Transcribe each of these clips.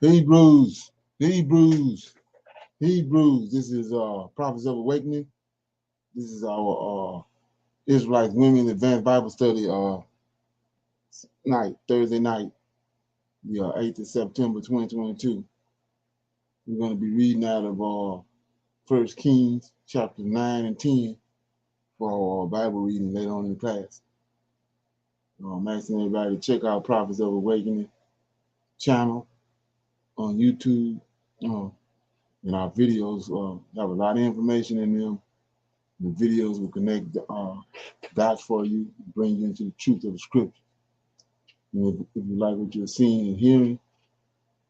Hebrews. This is Prophets of Awakening. This is our Israelite Women Advanced Bible Study night, Thursday night, the 8th of September 2022. We're going to be reading out of 1 Kings chapters 9 and 10 for our Bible reading later on in the class. I'm asking everybody to check out Prophets of Awakening channel on YouTube. And our videos have a lot of information in them. The videos will connect dots for you, bring you into the truth of the scripture. And if you like what you're seeing and hearing,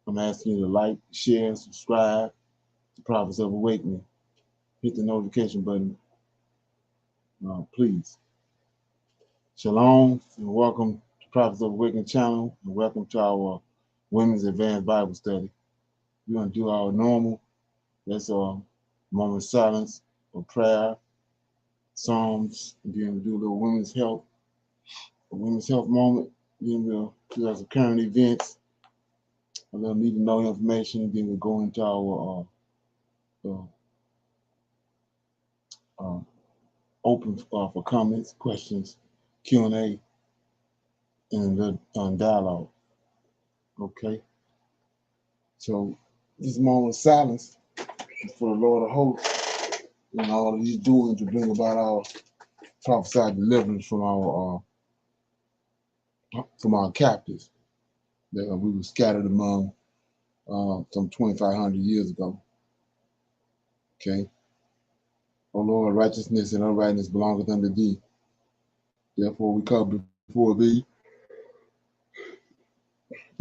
I'm asking you to like, share, subscribe to Prophets of Awakening. Hit the notification button, please. Shalom and welcome to Prophets of Awakening channel, and welcome to our Women's Advanced Bible Study. We're going to do our normal. That's a moment of silence or prayer, Psalms, and then we'll do a little a women's health moment. Then we'll do some current events, a little need to know information. Then we'll go into our open for comments, questions, Q&A, and dialogue. Okay. So this moment of silence for the Lord of hosts and all of these doings to bring about our prophesied deliverance from our captives that we were scattered among some 2,500 years ago. Okay. O Lord, righteousness and uprightness belongeth unto thee. Therefore we come before thee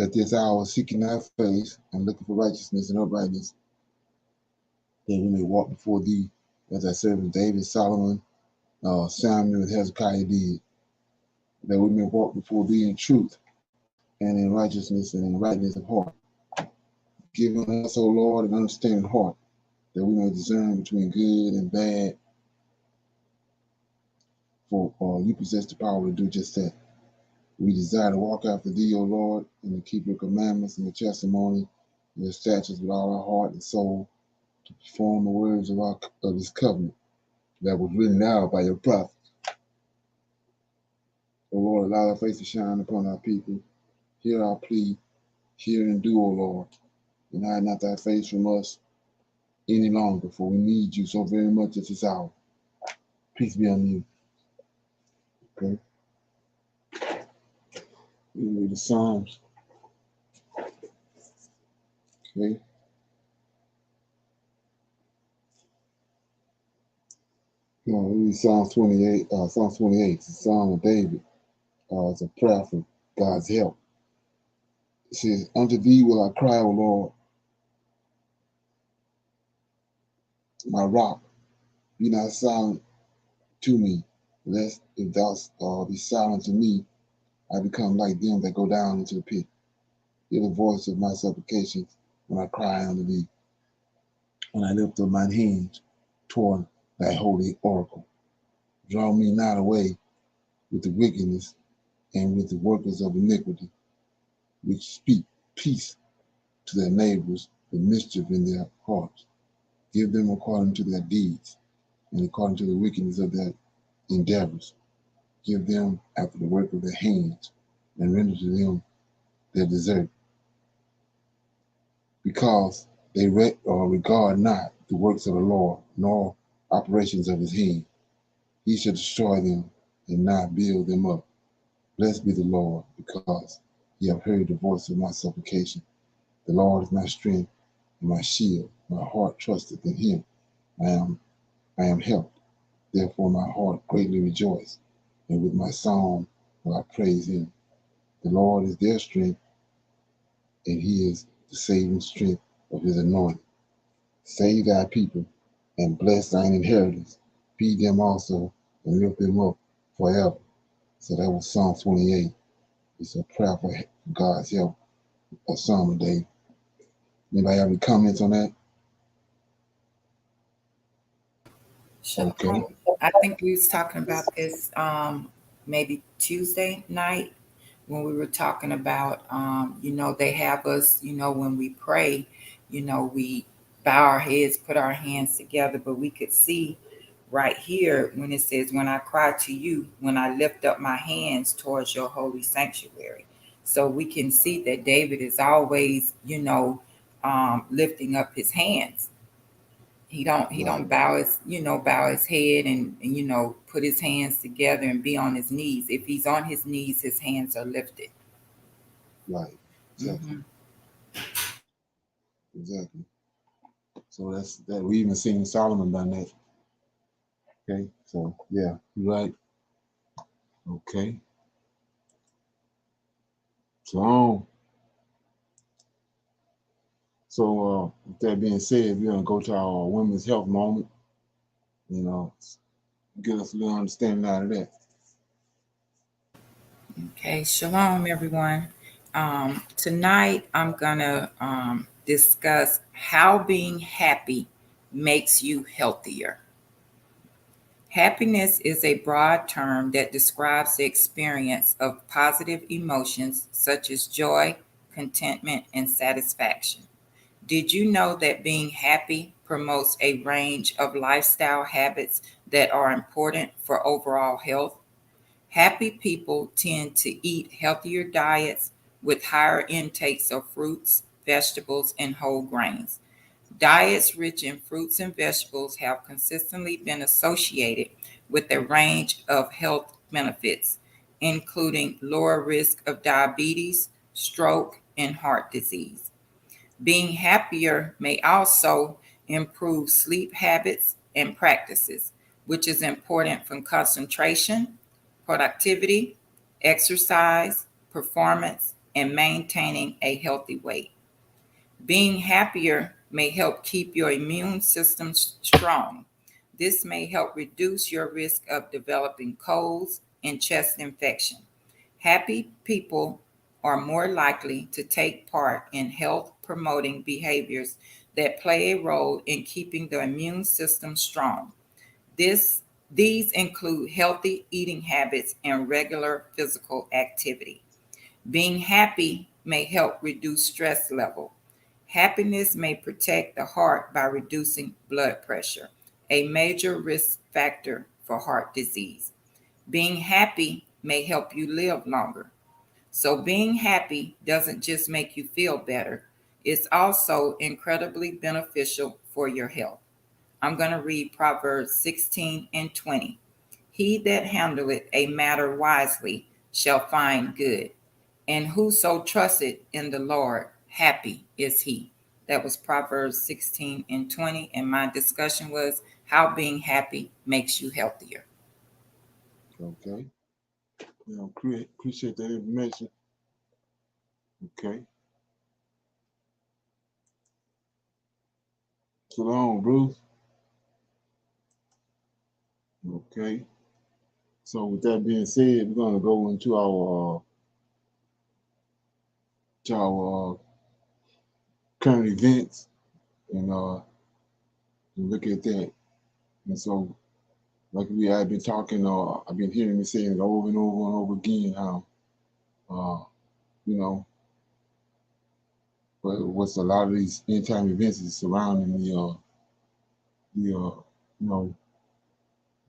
at this hour, seeking thy face and looking for righteousness and uprightness, that we may walk before thee as thy servant David, Solomon, Samuel, and Hezekiah did, that we may walk before thee in truth and in righteousness and in rightness of heart. Give us, O Lord, an understanding heart, that we may discern between good and bad, for you possess the power to do just that. We desire to walk after thee, O Lord, and to keep your commandments and your testimony and your statutes with all our heart and soul, to perform the words of this covenant that was written out by your prophets. O Lord, allow thy face to shine upon our people. Hear our plea, hear and do, O Lord, and hide not thy face from us any longer, for we need you so very much at this hour. Peace be on you. Okay. We read the Psalms. Okay. We read Psalm 28. Psalm 28. It's a Psalm of David. It's a prayer for God's help. It says, "Unto thee will I cry, O Lord, my rock. Be not silent to me, lest if thou be silent to me, I become like them that go down into the pit. Hear the voice of my supplications when I cry unto thee, when I lift up mine hands toward thy holy oracle. Draw me not away with the wickedness and with the workers of iniquity, which speak peace to their neighbors, but mischief in their hearts. Give them according to their deeds, and according to the wickedness of their endeavors. Give them after the work of their hands, and render to them their desert. Because they regard not the works of the Lord, nor operations of his hand. He shall destroy them and not build them up. Blessed be the Lord, because he hath heard the voice of my supplication. The Lord is my strength and my shield. My heart trusteth in him. I am helped. Therefore my heart greatly rejoiced, and with my song will I praise him. The Lord is their strength, and he is the saving strength of his anointed. Save thy people, and bless thine inheritance. Feed them also, and lift them up forever." So that was Psalm 28. It's a prayer for God's help, a Psalm of David. Anybody have any comments on that? I think we was talking about this maybe Tuesday night when we were talking about, they have us, when we pray, we bow our heads, put our hands together, but we could see right here when it says, when I cry to you, when I lift up my hands towards your holy sanctuary. So we can see that David is always, lifting up his hands. He don't Right. bow his head and put his hands together and be on his knees. If he's on his knees, his hands are lifted. Right. Exactly. Hmm. Exactly. So that's that. We even seen Solomon done that. Okay. So yeah, you're right. Okay. So with that being said, we're gonna go to our women's health moment. You know, get us a little understanding out of that. Okay, shalom, everyone. Tonight I'm gonna discuss how being happy makes you healthier. Happiness is a broad term that describes the experience of positive emotions such as joy, contentment, and satisfaction. Did you know that being happy promotes a range of lifestyle habits that are important for overall health? Happy people tend to eat healthier diets with higher intakes of fruits, vegetables, and whole grains. Diets rich in fruits and vegetables have consistently been associated with a range of health benefits, including lower risk of diabetes, stroke, and heart disease. Being happier may also improve sleep habits and practices, which is important for concentration, productivity, exercise, performance, and maintaining a healthy weight. Being happier may help keep your immune system strong. This may help reduce your risk of developing colds and chest infection. Happy people are more likely to take part in health promoting behaviors that play a role in keeping the immune system strong. This, these include healthy eating habits and regular physical activity. Being happy may help reduce stress level. Happiness may protect the heart by reducing blood pressure, a major risk factor for heart disease. Being happy may help you live longer. So, being happy doesn't just make you feel better, it's also incredibly beneficial for your health. I'm going to read Proverbs 16 and 20. He that handleth a matter wisely shall find good, and whoso trusteth in the Lord, happy is he. That was Proverbs 16 and 20, and my discussion was how being happy makes you healthier. Okay. Appreciate that information. Okay. Shalom, Bruce. Okay. So with that being said, we're gonna go into our current events and look at that. And so, like I've been talking, I've been hearing me saying it over and over and over again how, uh, you know, what's a lot of these end time events is surrounding you know,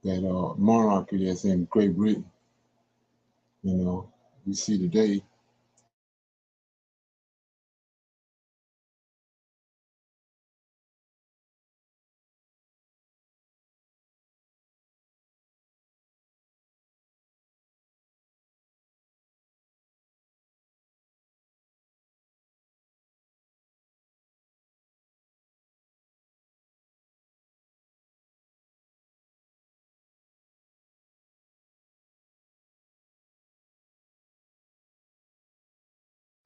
that monarchy that's in Great Britain. You know, we see today.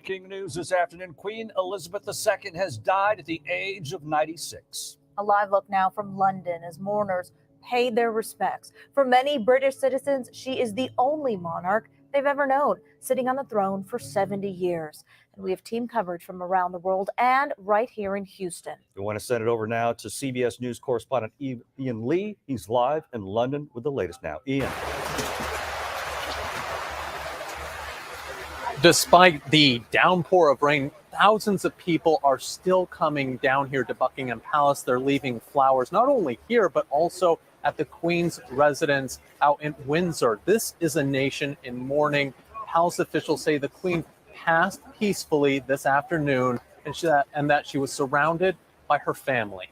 Breaking news this afternoon, Queen Elizabeth II has died at the age of 96. A live look now from London as mourners pay their respects. For many British citizens, she is the only monarch they've ever known, sitting on the throne for 70 years. And we have team coverage from around the world and right here in Houston. We want to send it over now to CBS News correspondent Ian Lee. He's live in London with the latest now. Ian. Despite the downpour of rain, thousands of people are still coming down here to Buckingham Palace. They're leaving flowers, not only here, but also at the Queen's residence out in Windsor. This is a nation in mourning. Palace officials say the Queen passed peacefully this afternoon and that she was surrounded by her family.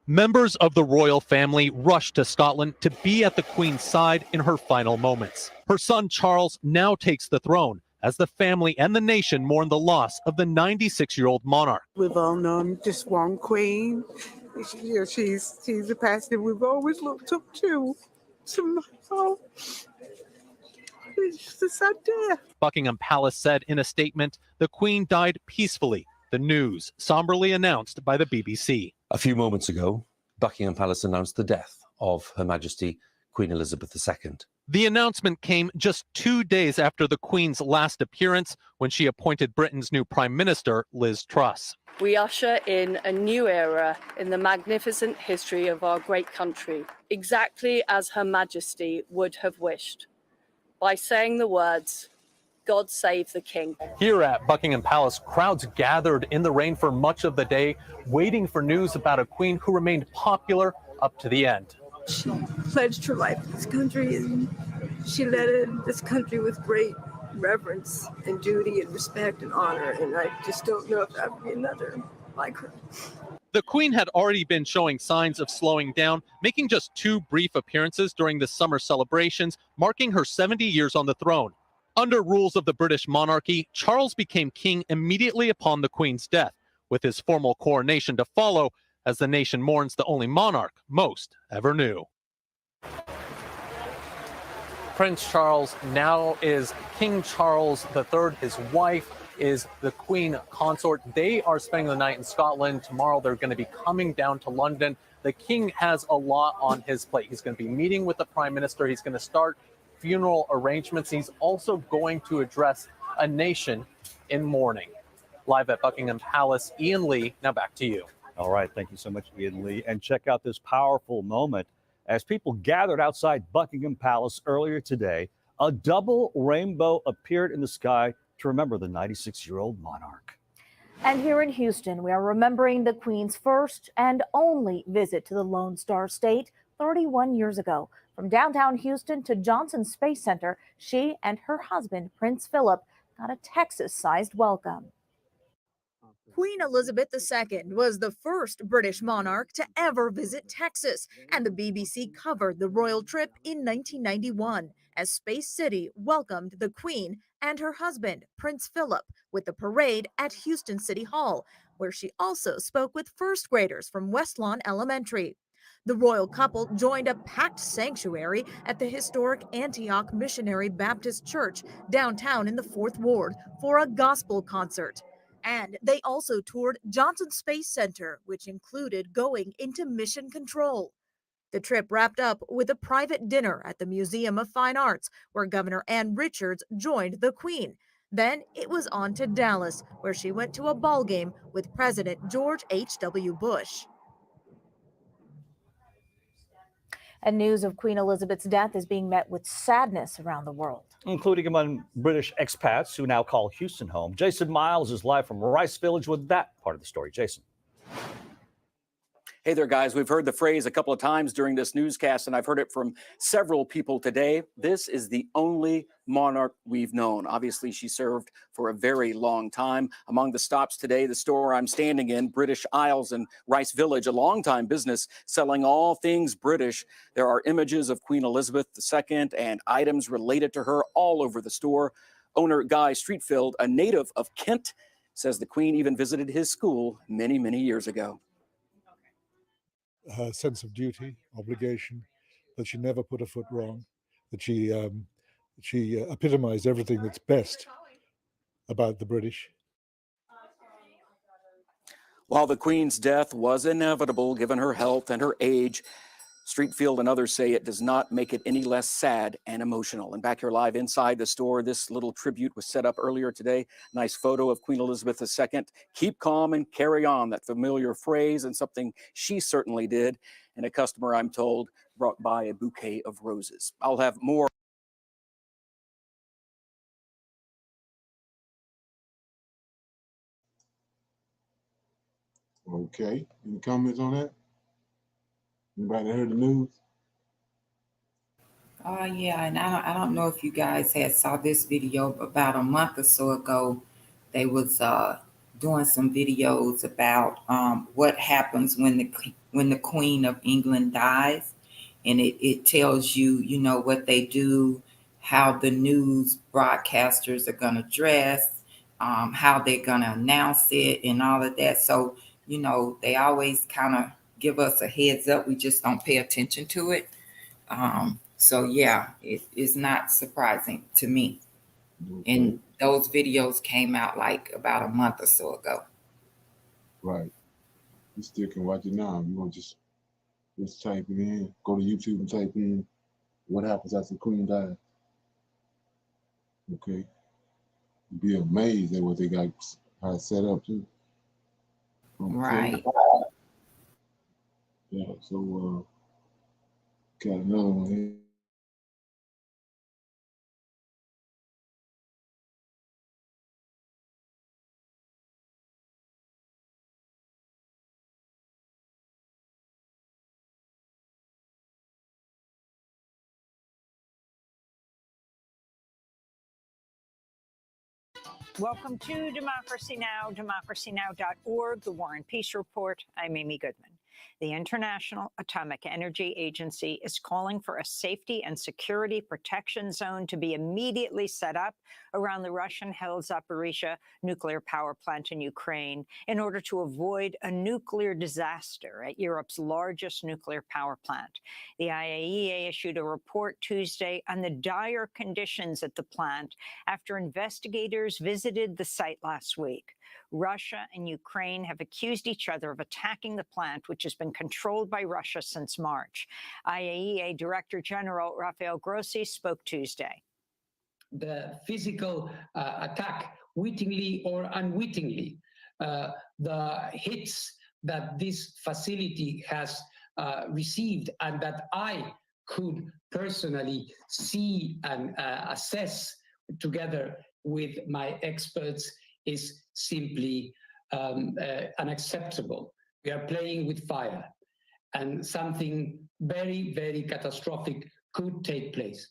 Members of the royal family rushed to Scotland to be at the Queen's side in her final moments. Her son Charles now takes the throne as the family and the nation mourn the loss of the 96-year-old monarch. We've all known just one queen. She's the person we've always looked up to. Oh, it's a sad day. Buckingham Palace said in a statement, the Queen died peacefully. The news somberly announced by the BBC. A few moments ago, Buckingham Palace announced the death of Her Majesty Queen Elizabeth II. The announcement came just 2 days after the Queen's last appearance, when she appointed Britain's new Prime Minister, Liz Truss. We usher in a new era in the magnificent history of our great country, exactly as Her Majesty would have wished, by saying the words, "God save the King." Here at Buckingham Palace, crowds gathered in the rain for much of the day, waiting for news about a queen who remained popular up to the end. She pledged her life to this country, and she led this country with great reverence and duty and respect and honor, and I just don't know if that would be another like her. The Queen had already been showing signs of slowing down, making just 2 brief appearances during the summer celebrations, marking her 70 years on the throne. Under rules of the British monarchy, Charles became king immediately upon the Queen's death, with his formal coronation to follow as the nation mourns the only monarch most ever knew. Prince Charles now is King Charles III. His wife is the Queen Consort. They are spending the night in Scotland. Tomorrow they're going to be coming down to London. The King has a lot on his plate. He's going to be meeting with the Prime Minister. He's going to start funeral arrangements. He's also going to address a nation in mourning. Live at Buckingham Palace, Ian Lee, now back to you. All right, thank you so much, Ian Lee. And check out this powerful moment. As people gathered outside Buckingham Palace earlier today, a double rainbow appeared in the sky to remember the 96-year-old monarch. And here in Houston, we are remembering the Queen's first and only visit to the Lone Star State 31 years ago. From downtown Houston to Johnson Space Center, she and her husband, Prince Philip, got a Texas-sized welcome. Queen Elizabeth II was the first British monarch to ever visit Texas, and the BBC covered the royal trip in 1991 as Space City welcomed the Queen and her husband, Prince Philip, with the parade at Houston City Hall, where she also spoke with first graders from West Lawn Elementary. The royal couple joined a packed sanctuary at the historic Antioch Missionary Baptist Church downtown in the 4th Ward for a gospel concert. And they also toured Johnson Space Center, which included going into mission control. The trip wrapped up with a private dinner at the Museum of Fine Arts, where Governor Ann Richards joined the Queen. Then it was on to Dallas, where she went to a ball game with President George H.W. Bush. And news of Queen Elizabeth's death is being met with sadness around the world, Including among British expats who now call Houston home. Jason Miles is live from Rice Village with that part of the story. Jason. Hey there, guys. We've heard the phrase a couple of times during this newscast, and I've heard it from several people today. This is the only monarch we've known. Obviously, she served for a very long time. Among the stops today, the store I'm standing in, British Isles in Rice Village, a longtime business selling all things British. There are images of Queen Elizabeth II and items related to her all over the store. Owner Guy Streetfield, a native of Kent, says the Queen even visited his school many, many years ago. Her sense of duty, obligation, that she never put a foot wrong, that she epitomized everything that's best about the British. While the Queen's death was inevitable given her health and her age, Streetfield and others say it does not make it any less sad and emotional. And back here live inside the store, this little tribute was set up earlier today. Nice photo of Queen Elizabeth II. Keep calm and carry on, that familiar phrase, and something she certainly did. And a customer, I'm told, brought by a bouquet of roses. I'll have more Okay. Any comments on that? Anybody heard the news? Yeah, and I don't know if you guys had saw this video about a month or so ago. They was doing some videos about what happens when the Queen of England dies, and it tells you, you know, what they do, how the news broadcasters are gonna dress, how they're gonna announce it, and all of that. So, you know, they always kind of give us a heads up. We just don't pay attention to it. So yeah, it is not surprising to me. Okay. And those videos came out like about a month or so ago. Right. You still can watch it now. You want to just type it in, go to YouTube and type in what happens after the Queen dies. Okay. You'd be amazed at what they got how it's set up too. Okay. Right. Yeah. So got another one here. Welcome to Democracy Now!, democracynow.org, The War and Peace Report. I'm Amy Goodman. The International Atomic Energy Agency is calling for a safety and security protection zone to be immediately set up around the Russian-held Zaporizhzhia nuclear power plant in Ukraine in order to avoid a nuclear disaster at Europe's largest nuclear power plant. The IAEA issued a report Tuesday on the dire conditions at the plant after investigators visited the site last week. Russia and Ukraine have accused each other of attacking the plant, which has been controlled by Russia since March. IAEA Director General Rafael Grossi spoke Tuesday. The physical attack, wittingly or unwittingly, the hits that this facility has received and that I could personally see and assess together with my experts is simply unacceptable. We are playing with fire, and something very, very catastrophic could take place.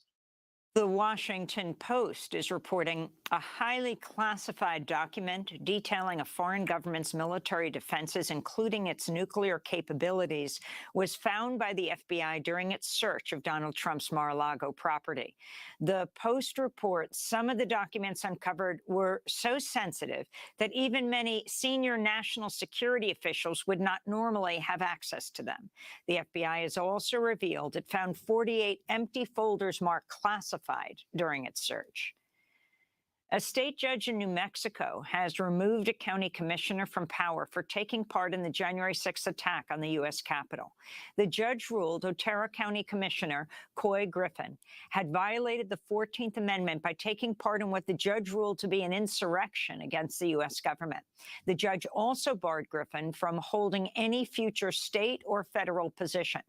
The Washington Post is reporting a highly classified document detailing a foreign government's military defenses, including its nuclear capabilities, was found by the FBI during its search of Donald Trump's Mar-a-Lago property. The Post reports some of the documents uncovered were so sensitive that even many senior national security officials would not normally have access to them. The FBI has also revealed it found 48 empty folders marked classified during its search. A state judge in New Mexico has removed a county commissioner from power for taking part in the January 6th attack on the U.S. Capitol. The judge ruled Otero County Commissioner Coy Griffin had violated the 14th Amendment by taking part in what the judge ruled to be an insurrection against the U.S. government. The judge also barred Griffin from holding any future state or federal position.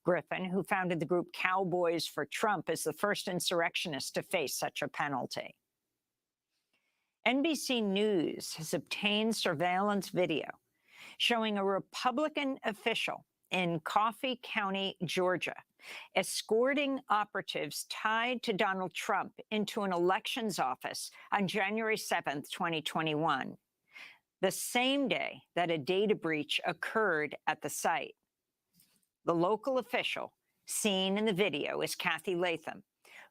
Griffin, who founded the group Cowboys for Trump, is the first insurrectionist to face such a penalty. NBC News has obtained surveillance video showing a Republican official in Coffee County, Georgia, escorting operatives tied to Donald Trump into an elections office on January 7th, 2021, the same day that a data breach occurred at the site. The local official seen in the video is Kathy Latham,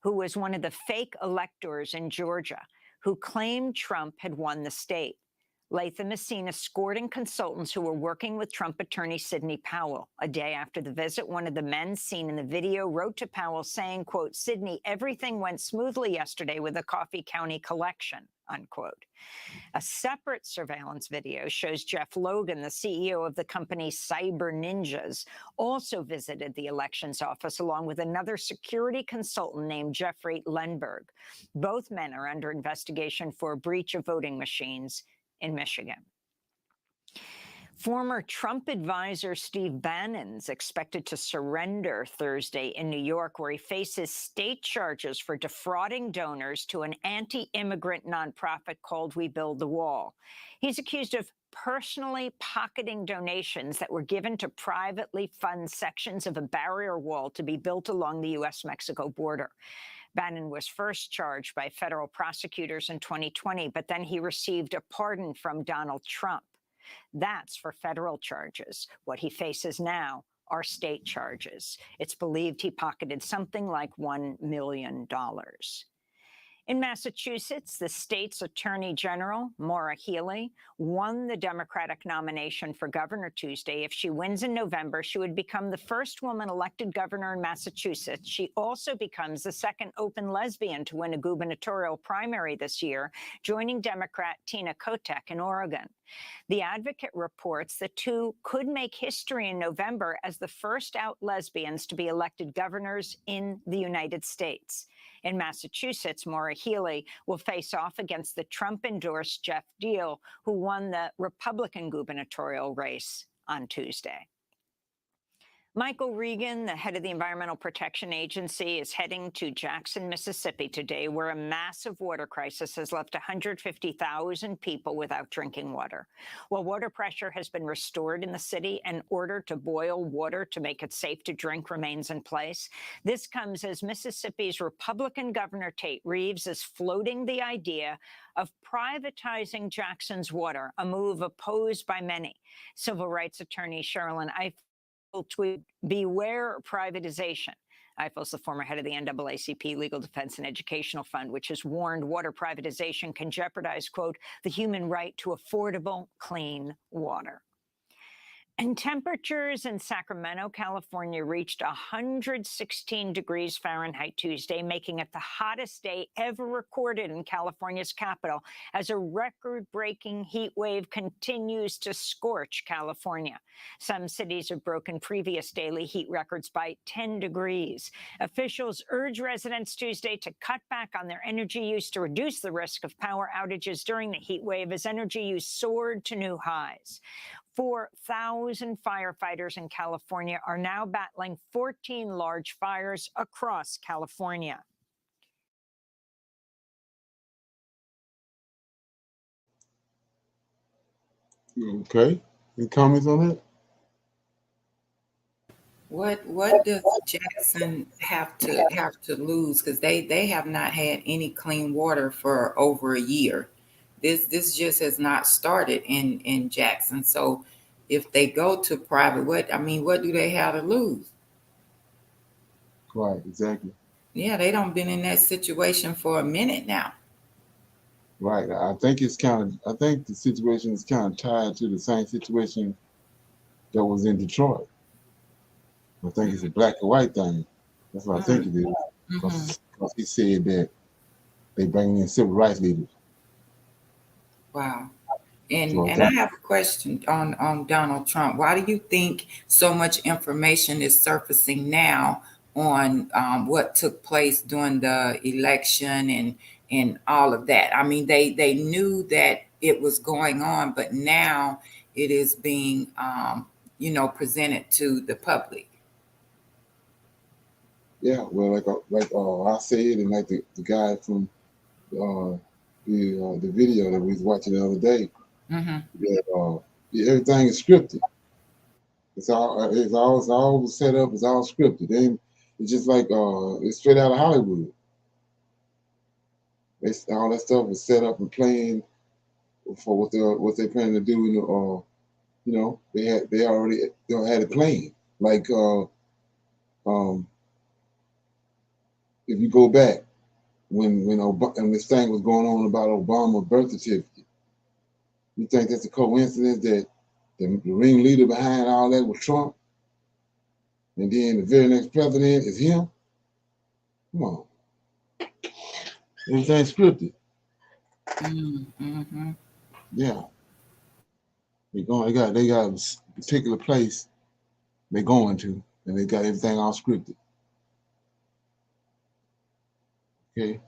who was one of the fake electors in Georgia who claimed Trump had won the state. Latham is seen escorting consultants who were working with Trump attorney Sidney Powell. A day after the visit, one of the men seen in the video wrote to Powell saying, quote, "Sidney, everything went smoothly yesterday with the Coffee County collection," unquote. A separate surveillance video shows Jeff Logan, the CEO of the company Cyber Ninjas, also visited the elections office along with another security consultant named Jeffrey Lenberg. Both men are under investigation for a breach of voting machines in Michigan. Former Trump advisor Steve Bannon's expected to surrender Thursday in New York, where he faces state charges for defrauding donors to an anti-immigrant nonprofit called We Build the Wall. He's accused of personally pocketing donations that were given to privately fund sections of a barrier wall to be built along the U.S.-Mexico border. Bannon was first charged by federal prosecutors in 2020, but then he received a pardon from Donald Trump. That's for federal charges. What he faces now are state charges. It's believed he pocketed something like $1 million. In Massachusetts, the state's Attorney General, Maura Healey, won the Democratic nomination for governor Tuesday. If she wins in November, she would become the first woman elected governor in Massachusetts. She also becomes the second open lesbian to win a gubernatorial primary this year, joining Democrat Tina Kotek in Oregon. The Advocate reports the two could make history in November as the first out lesbians to be elected governors in the United States. In Massachusetts, Maura Healey will face off against the Trump-endorsed Jeff Deal, who won the Republican gubernatorial race on Tuesday. Michael Regan, the head of the Environmental Protection Agency, is heading to Jackson, Mississippi today, where a massive water crisis has left 150,000 people without drinking water. While water pressure has been restored in the city, an order to boil water to make it safe to drink remains in place. This comes as Mississippi's Republican Governor Tate Reeves is floating the idea of privatizing Jackson's water, a move opposed by many. Civil rights attorney Sherilyn Ifill tweet, "Beware privatization." Eiffel's the former head of the NAACP Legal Defense and Educational Fund, which has warned water privatization can jeopardize, quote, the human right to affordable, clean water. And temperatures in Sacramento, California reached 116 degrees Fahrenheit Tuesday, making it the hottest day ever recorded in California's capital as a record-breaking heat wave continues to scorch California. Some cities have broken previous daily heat records by 10 degrees. Officials urge residents Tuesday to cut back on their energy use to reduce the risk of power outages during the heat wave as energy use soared to new highs. 4,000 firefighters in California are now battling 14 large fires across California. Okay. Any comments on that? What does Jackson have to lose? Because they have not had any clean water for over a year. This just has not started in Jackson. So if they go to private, what do they have to lose? Right, exactly. Yeah, they don't been in that situation for a minute now. Right. I think the situation is kind of tied to the same situation that was in Detroit. I think it's a black and white thing. That's what I think it is. Because he said that they bring in civil rights leaders. Wow. And I have a question on Donald Trump. Why do you think so much information is surfacing now on what took place during the election and all of that? I mean, they knew that it was going on, but now it is being presented to the public. Yeah, well, I said, and like the guy from the video that we was watching the other day, that everything is scripted. It's all set up. It's all scripted. And it's just like it's straight out of Hollywood. All that stuff is set up and planned for what they're planning to do. They already had it planned. Like if you go back when this thing was going on about Obama's birth certificate, you think that's a coincidence that the ringleader behind all that was Trump, and then the very next president is him? Come on, everything's scripted. Yeah, they got a particular place they're going to, and they got everything all scripted. Okay.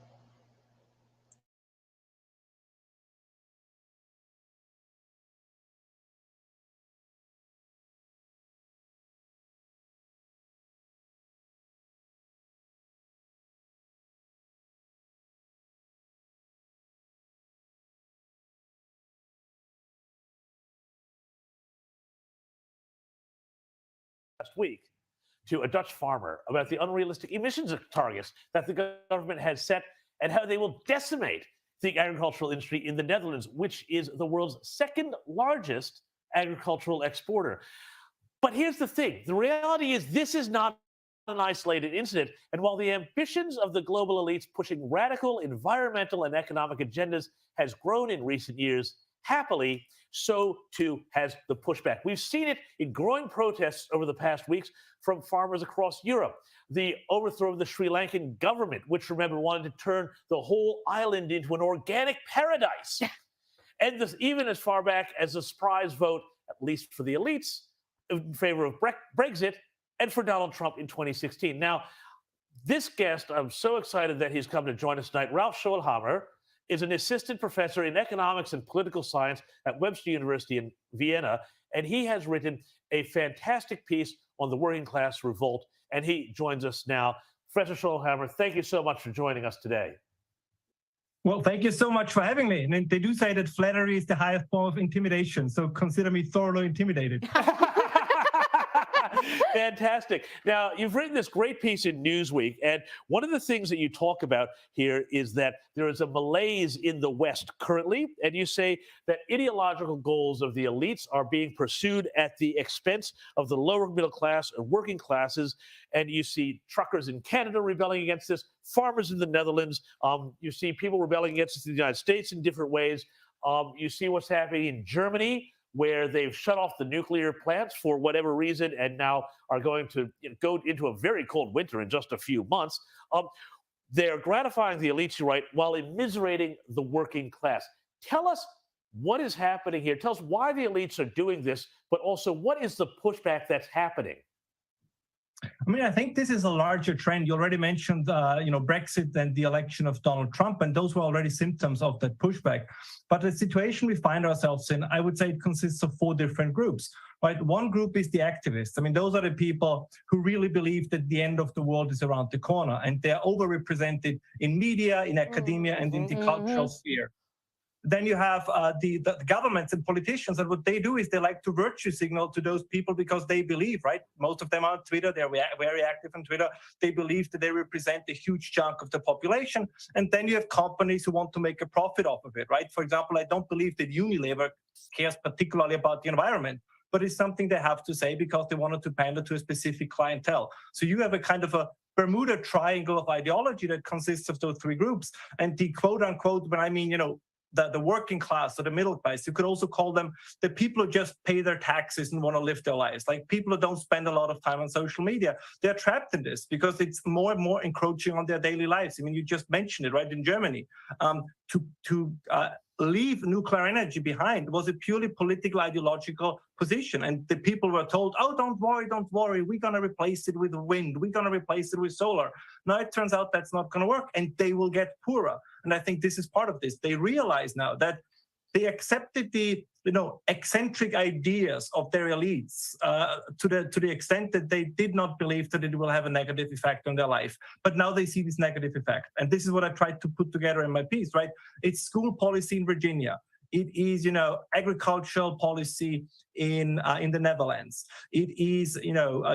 week to a Dutch farmer about the unrealistic emissions targets that the government has set and how they will decimate the agricultural industry in the Netherlands, which is the world's second largest agricultural exporter. But here's the thing. The reality is this is not an isolated incident. And while the ambitions of the global elites pushing radical environmental and economic agendas has grown in recent years, happily, so too has the pushback. We've seen it in growing protests over the past weeks from farmers across Europe. The overthrow of the Sri Lankan government, which, remember, wanted to turn the whole island into an organic paradise. And this, even as far back as a surprise vote, at least for the elites, in favor of Brexit and for Donald Trump in 2016. Now, this guest, I'm so excited that he's come to join us tonight. Ralph Schoelhammer is an assistant professor in economics and political science at Webster University in Vienna, and he has written a fantastic piece on the working class revolt, and he joins us now. Professor Schoelhammer, thank you so much for joining us today. Well, thank you so much for having me. And they do say that flattery is the highest form of intimidation, so consider me thoroughly intimidated. Fantastic. Now, you've written this great piece in Newsweek, and one of the things that you talk about here is that there is a malaise in the West currently, and you say that ideological goals of the elites are being pursued at the expense of the lower middle class and working classes, and you see truckers in Canada rebelling against this, farmers in the Netherlands, you see people rebelling against this in the United States in different ways. You see what's happening in Germany, where they've shut off the nuclear plants for whatever reason and now are going to go into a very cold winter in just a few months. They're gratifying the elites, you write, while immiserating the working class. Tell us what is happening here. Tell us why the elites are doing this, but also what is the pushback that's happening? I mean, I think this is a larger trend. You already mentioned, Brexit and the election of Donald Trump, and those were already symptoms of that pushback. But the situation we find ourselves in, I would say it consists of 4 different groups, right? One group is the activists. I mean, those are the people who really believe that the end of the world is around the corner, and they're overrepresented in media, in academia, and in the cultural sphere. Then you have the governments and politicians, and what they do is they like to virtue signal to those people because they believe, right? Most of them are on Twitter. They're very active on Twitter. They believe that they represent a huge chunk of the population. And then you have companies who want to make a profit off of it, right? For example, I don't believe that Unilever cares particularly about the environment, but it's something they have to say because they wanted to pander to a specific clientele. So you have a kind of a Bermuda triangle of ideology that consists of those 3 groups. And the quote unquote, when I mean, the working class or the middle class, you could also call them the people who just pay their taxes and want to live their lives, like people who don't spend a lot of time on social media. They're trapped in this because it's more and more encroaching on their daily lives. I mean, you just mentioned it, right? In Germany, to leave nuclear energy behind was a purely political, ideological position. And the people were told, oh, don't worry, we're going to replace it with wind, we're going to replace it with solar. Now it turns out that's not going to work, and they will get poorer. And I think this is part of this. They realize now that they accepted the eccentric ideas of their elites to the extent that they did not believe that it will have a negative effect on their life. But now they see this negative effect. And this is what I tried to put together in my piece, right? It's school policy in Virginia. It is, agricultural policy in the Netherlands. It is,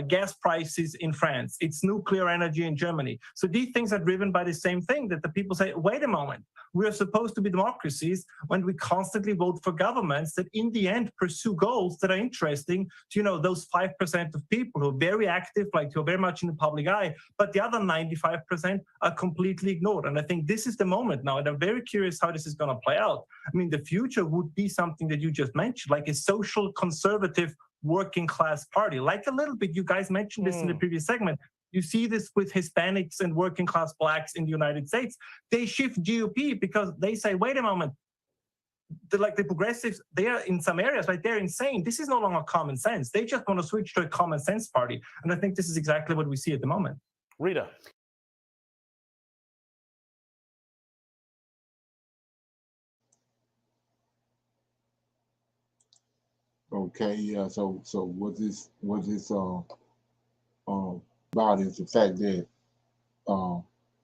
gas prices in France. It's nuclear energy in Germany. So these things are driven by the same thing, that the people say, wait a moment, we are supposed to be democracies when we constantly vote for governments that in the end pursue goals that are interesting to, those 5% of people who are very active, like who are very much in the public eye, but the other 95% are completely ignored. And I think this is the moment now, and I'm very curious how this is going to play out. I mean, the future would be something that you just mentioned, like a social conservative working class party, like a little bit, you guys mentioned this in the previous segment. You see this with Hispanics and working class blacks in the United States. They shift GOP because they say, wait a moment, the progressives, they are in some areas, right? They're insane. This is no longer common sense. They just want to switch to a common sense party. And I think this is exactly what we see at the moment. Rita. Okay, yeah. So what this about is the fact that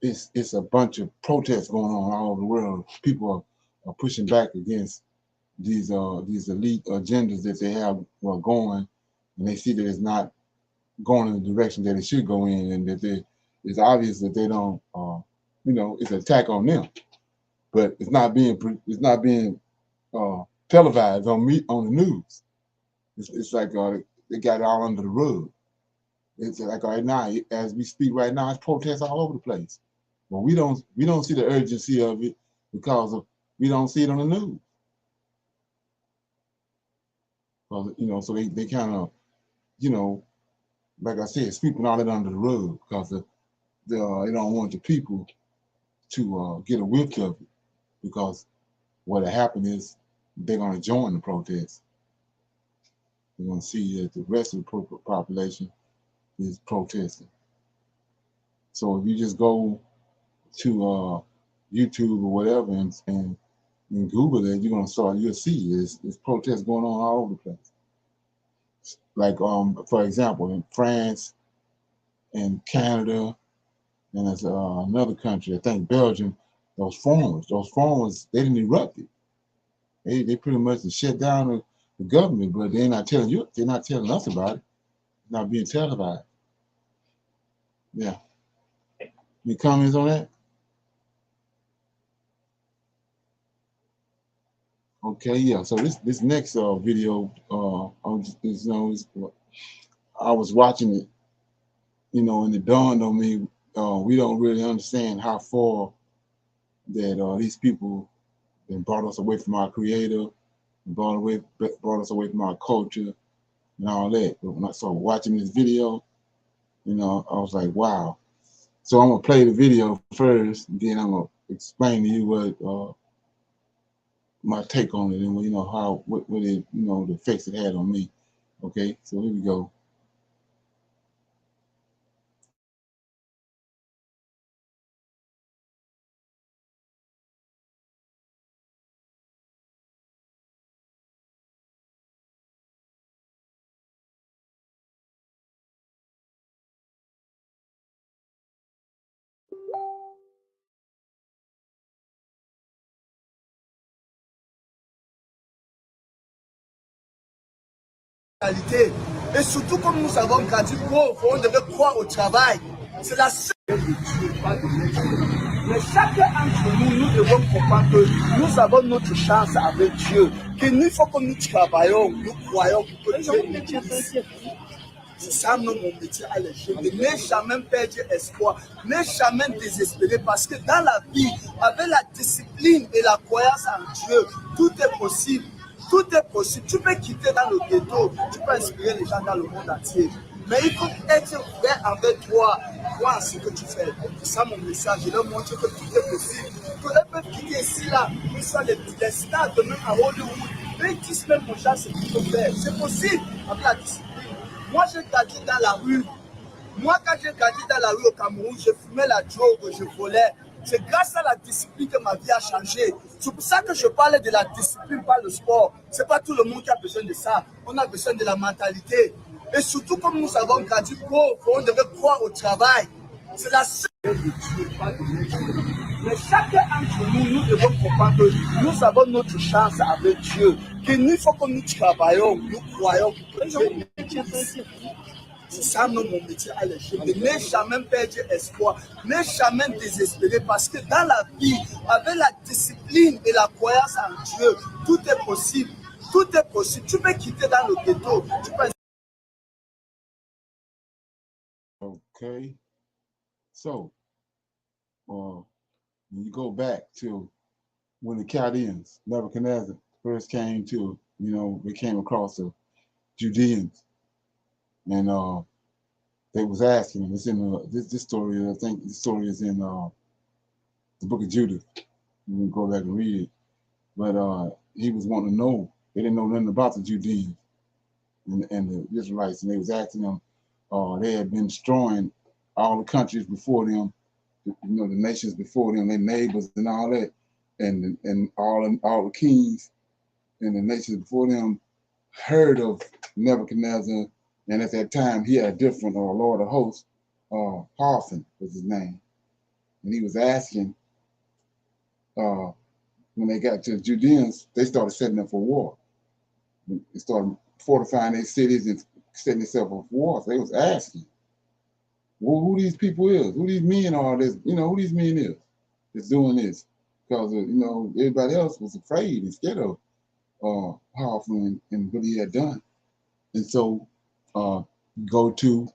it's a bunch of protests going on all over the world. People are pushing back against these elite agendas that they have going, and they see that it's not going in the direction that it should go in, and that it's obvious that they don't, it's an attack on them. But it's not being televised on the news. It's like they got it all under the rug. It's like right now, as we speak right now, it's protests all over the place. But we don't see the urgency of it because we don't see it on the news. So they kind of, like I said, sweeping all that under the rug because they don't want the people to get a whiff of it, because what'll happen is they're going to join the protest. They're going to see that the rest of the population is protesting. So if you just go to YouTube or whatever and Google it, you'll see it's protests going on all over the place. Like for example, in France and Canada, and there's another country, I think Belgium, those farmers, they didn't erupt it. They pretty much shut down the government, but they're not telling us about it. It's not being televised. Yeah. Any comments on that? Okay, yeah. So this next video, I was watching it, and it dawned on me, we don't really understand how far that these people brought us away from our Creator, brought us away from our culture, and all that. But when I started watching this video, I was like, wow. So I'm gonna play the video first, and then I'm gonna explain to you what my take on it, and what it, the effects it had on me. Okay, so here we go. Et surtout, comme nous avons grandi pauvres, on devait croire au travail. C'est la seule. Mais chacun entre nous, nous devons comprendre que nous avons notre chance avec Dieu. Qu'il faut que nous travaillons, nous croyons que Dieu nous utilise. C'est ça mon métier à l'échelle. Ne jamais perdre espoir, ne jamais désespérer, parce que dans la vie, avec la discipline et la croyance en Dieu, tout est possible. Tout est possible. Tu peux quitter dans le ghetto, tu peux inspirer les gens dans le monde entier. Mais il faut être vrai avec toi, croire en ce que tu fais. C'est ça mon message. Je leur montre que tout est possible. Qu'ils peuvent quitter ici, là, ils sont les stars de même à Hollywood. Mais ils disent même aux gens ce qu'il faut faire. C'est possible avec la discipline. Moi, j'ai grandi dans la rue. Moi, quand j'ai grandi dans la rue au Cameroun, je fumais la drogue, je volais. C'est grâce à la discipline que ma vie a changé. C'est pour ça que je parlais de la discipline par le sport. Ce n'est pas tout le monde qui a besoin de ça. On a besoin de la mentalité. Et surtout, comme nous avons grandi pauvres, on devait croire au travail. C'est la seule. Mais chacun entre nous, nous devons comprendre que nous avons notre chance avec Dieu. Qu'il faut que nous travaillons, nous croyons que Dieu nous utilise. C'est ça mon métier à l'échelle. Ne jamais perdre espoir, ne jamais désespérer, parce que dans la vie, avec la discipline et la croyance en Dieu, tout est possible. Tout est possible. Tu peux quitter dans le ghetto. Tu peux... Okay. So, when you go back to when the Chaldeans, Nebuchadnezzar, first came to, they came across the Judeans. And they was asking him. It's in this story. I think this story is in the book of Judith. You can go back and read it. But he was wanting to know. They didn't know nothing about the Judeans and the Israelites, and they was asking them. They had been destroying all the countries before them, the nations before them, their neighbors and all that, and all the kings and the nations before them heard of Nebuchadnezzar. And at that time, he had a different Lord of hosts, Harphan was his name. And he was asking, when they got to the Judeans, they started setting up for war. They started fortifying their cities and setting themselves up for war. So they was asking, well, who these people is, who these men are, this, who these men is that's doing this. Because, everybody else was afraid and scared of Hoffman and what he had done. And so go to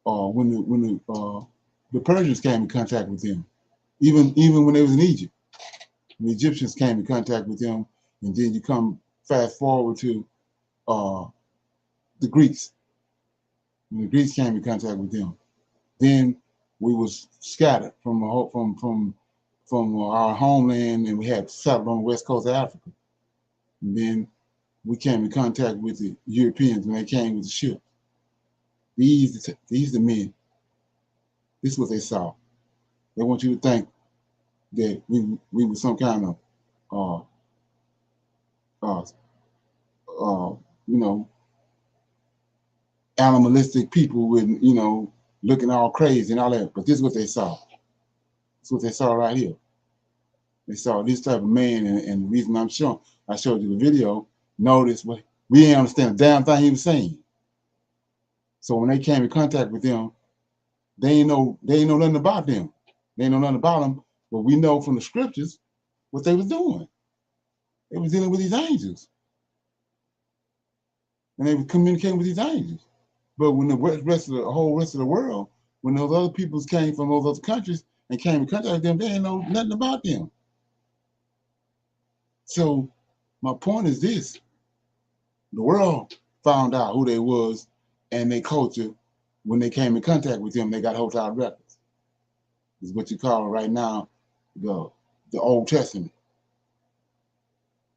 when the Persians came in contact with him, even when they was in Egypt, the Egyptians came in contact with him, and then you come fast forward to the Greeks. When the Greeks came in contact with him, then we was scattered from our homeland, and we had settled on the west coast of Africa. And then we came in contact with the Europeans when they came with the ship. These the men. This is what they saw. They want you to think that we were some kind of animalistic people with looking all crazy and all that. But this is what they saw. This is what they saw right here. They saw this type of man, and the reason I showed you the video. Notice what we didn't understand a damn thing he was saying. So when they came in contact with them, they ain't know nothing about them. They ain't know nothing about them, but we know from the scriptures what they was doing. They was dealing with these angels, and they was communicating with these angels. But when the whole rest of the world, when those other peoples came from those other countries and came in contact with them, they ain't know nothing about them. So my point is this: the world found out who they was and their culture when they came in contact with them. They got hotel records. It's what you call right now the Old Testament.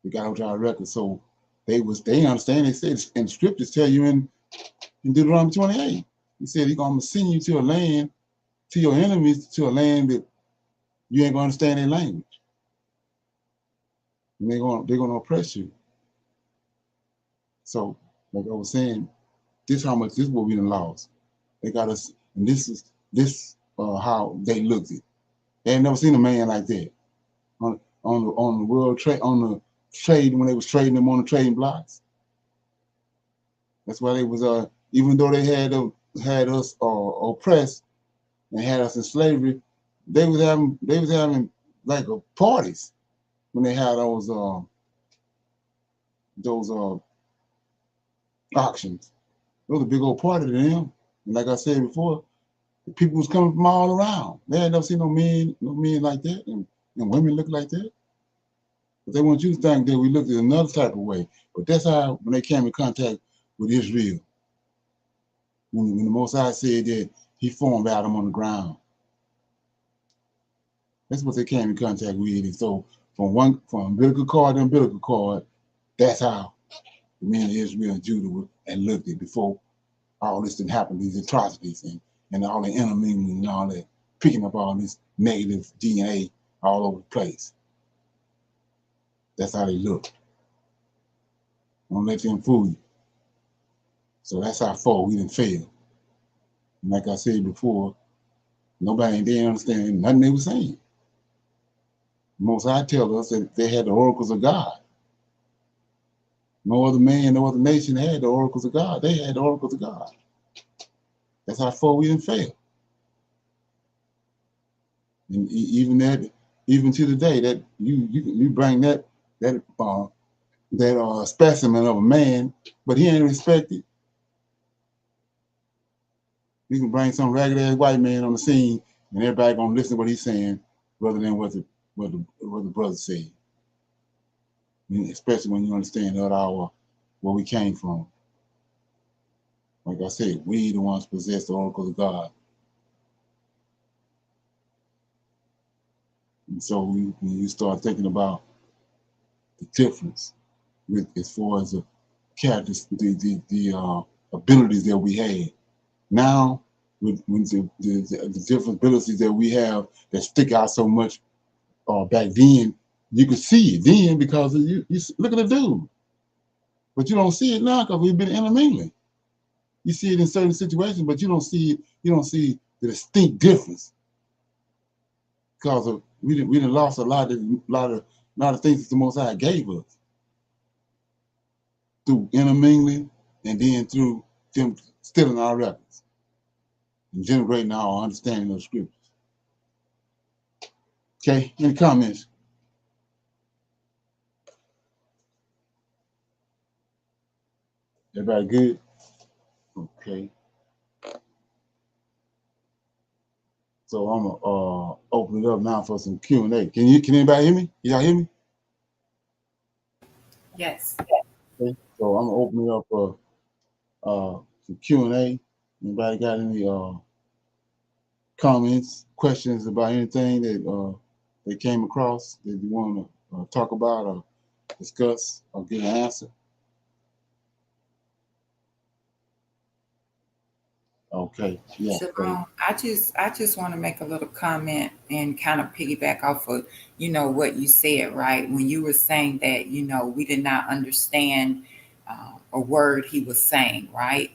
They got hotel records, so they understand. They said, and the scriptures tell you in Deuteronomy 28. He said he's gonna send you to a land, to your enemies, to a land that you ain't gonna understand their language. And they're gonna oppress you. So, like I was saying, this is what we done lost. They got us, and this is how they looked at. They ain't never seen a man like that on the world trade, on the trade, when they was trading them on the trading blocks. That's why they was even though they had us oppressed and had us in slavery, they was having like parties when they had those auctions. It was a big old party to them. And like I said before, the people was coming from all around. They had never seen no men like that, and women look like that. But they want you to think that we looked at another type of way. But that's how, when they came in contact with Israel, when the Most High said that he formed Adam on the ground, that's what they came in contact with. And so from umbilical cord to umbilical cord, that's how the men of Israel and Judah and looked at before all this didn't happen, these atrocities and all the intermingling and all that, picking up all this negative DNA all over the place. That's how they look. Don't let them fool you. So that's how far we didn't fail. And like I said before, nobody didn't understand nothing they were saying. Most High tell us that they had the oracles of God. No other man, no other nation had the oracles of God. They had the oracles of God. That's how far we didn't fail. And even to the day, that you bring that specimen of a man, but he ain't respected. You can bring some ragged ass white man on the scene, and everybody gonna listen to what he's saying, rather than what the brother said. Especially when you understand where we came from. Like I said, we the ones possess the oracles of God. And so when you start thinking about the difference with as far as the characters, the abilities that we had. Now, with the different abilities that we have that stick out so much back then, you could see it then because you look at the dude. But you don't see it now because we've been intermingling. You see it in certain situations, but you don't see the distinct difference because we done lost a lot of things that the Most High gave us through intermingling, and then through them stealing our records and generating our understanding of scriptures. Okay, any comments? Everybody good? Okay. So I'm gonna open it up now for some Q&A. Can anybody hear me? Y'all hear me? Yes. Okay. So I'm gonna open it up for some Q&A. Anybody got any comments, questions about anything that they came across that you want to talk about or discuss or get an answer? Okay. Yeah. Shalom. I just want to make a little comment and kind of piggyback off of, what you said, right? When you were saying that, we did not understand a word he was saying, right?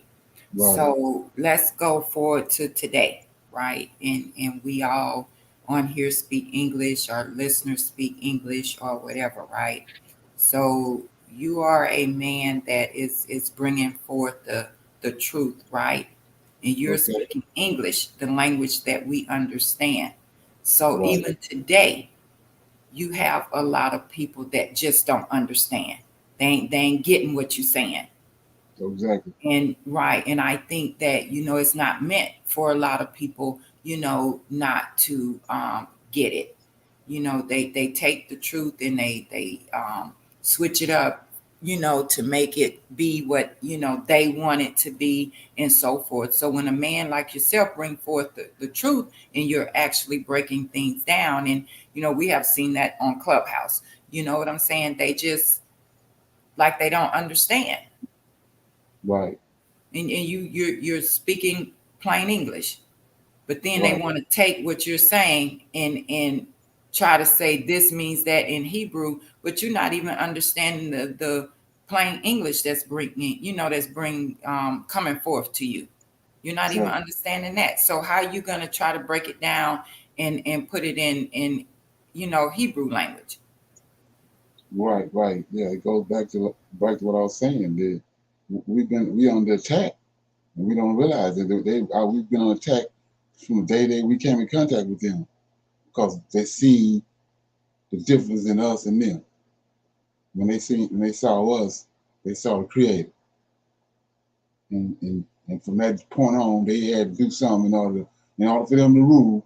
So let's go forward to today, right? And we all on here speak English, our listeners speak English or whatever, right? So you are a man that is bringing forth the truth, right? And you're speaking English, the language that we understand. So even today, you have a lot of people that just don't understand. They ain't getting what you're saying. Exactly. And I think that it's not meant for a lot of people, not to get it. They take the truth and they switch it up, to make it be what they want it to be, and so forth. So when a man like yourself bring forth the truth, and you're actually breaking things down, and we have seen that on Clubhouse. You know what I'm saying? They just like they don't understand. Right. And you're speaking plain English, but then they want to take what you're saying and try to say this means that in Hebrew, but you're not even understanding the plain English that's bringing coming forth to you. You're not even understanding that. So how are you going to try to break it down and put it in Hebrew language? Right. Yeah, it goes back to what I was saying. That we under attack, and we don't realize that we've been on attack from the day that we came in contact with them, because they see the difference in us and them. When they saw us, they saw the Creator, and from that point on, they had to do something in order for them to rule.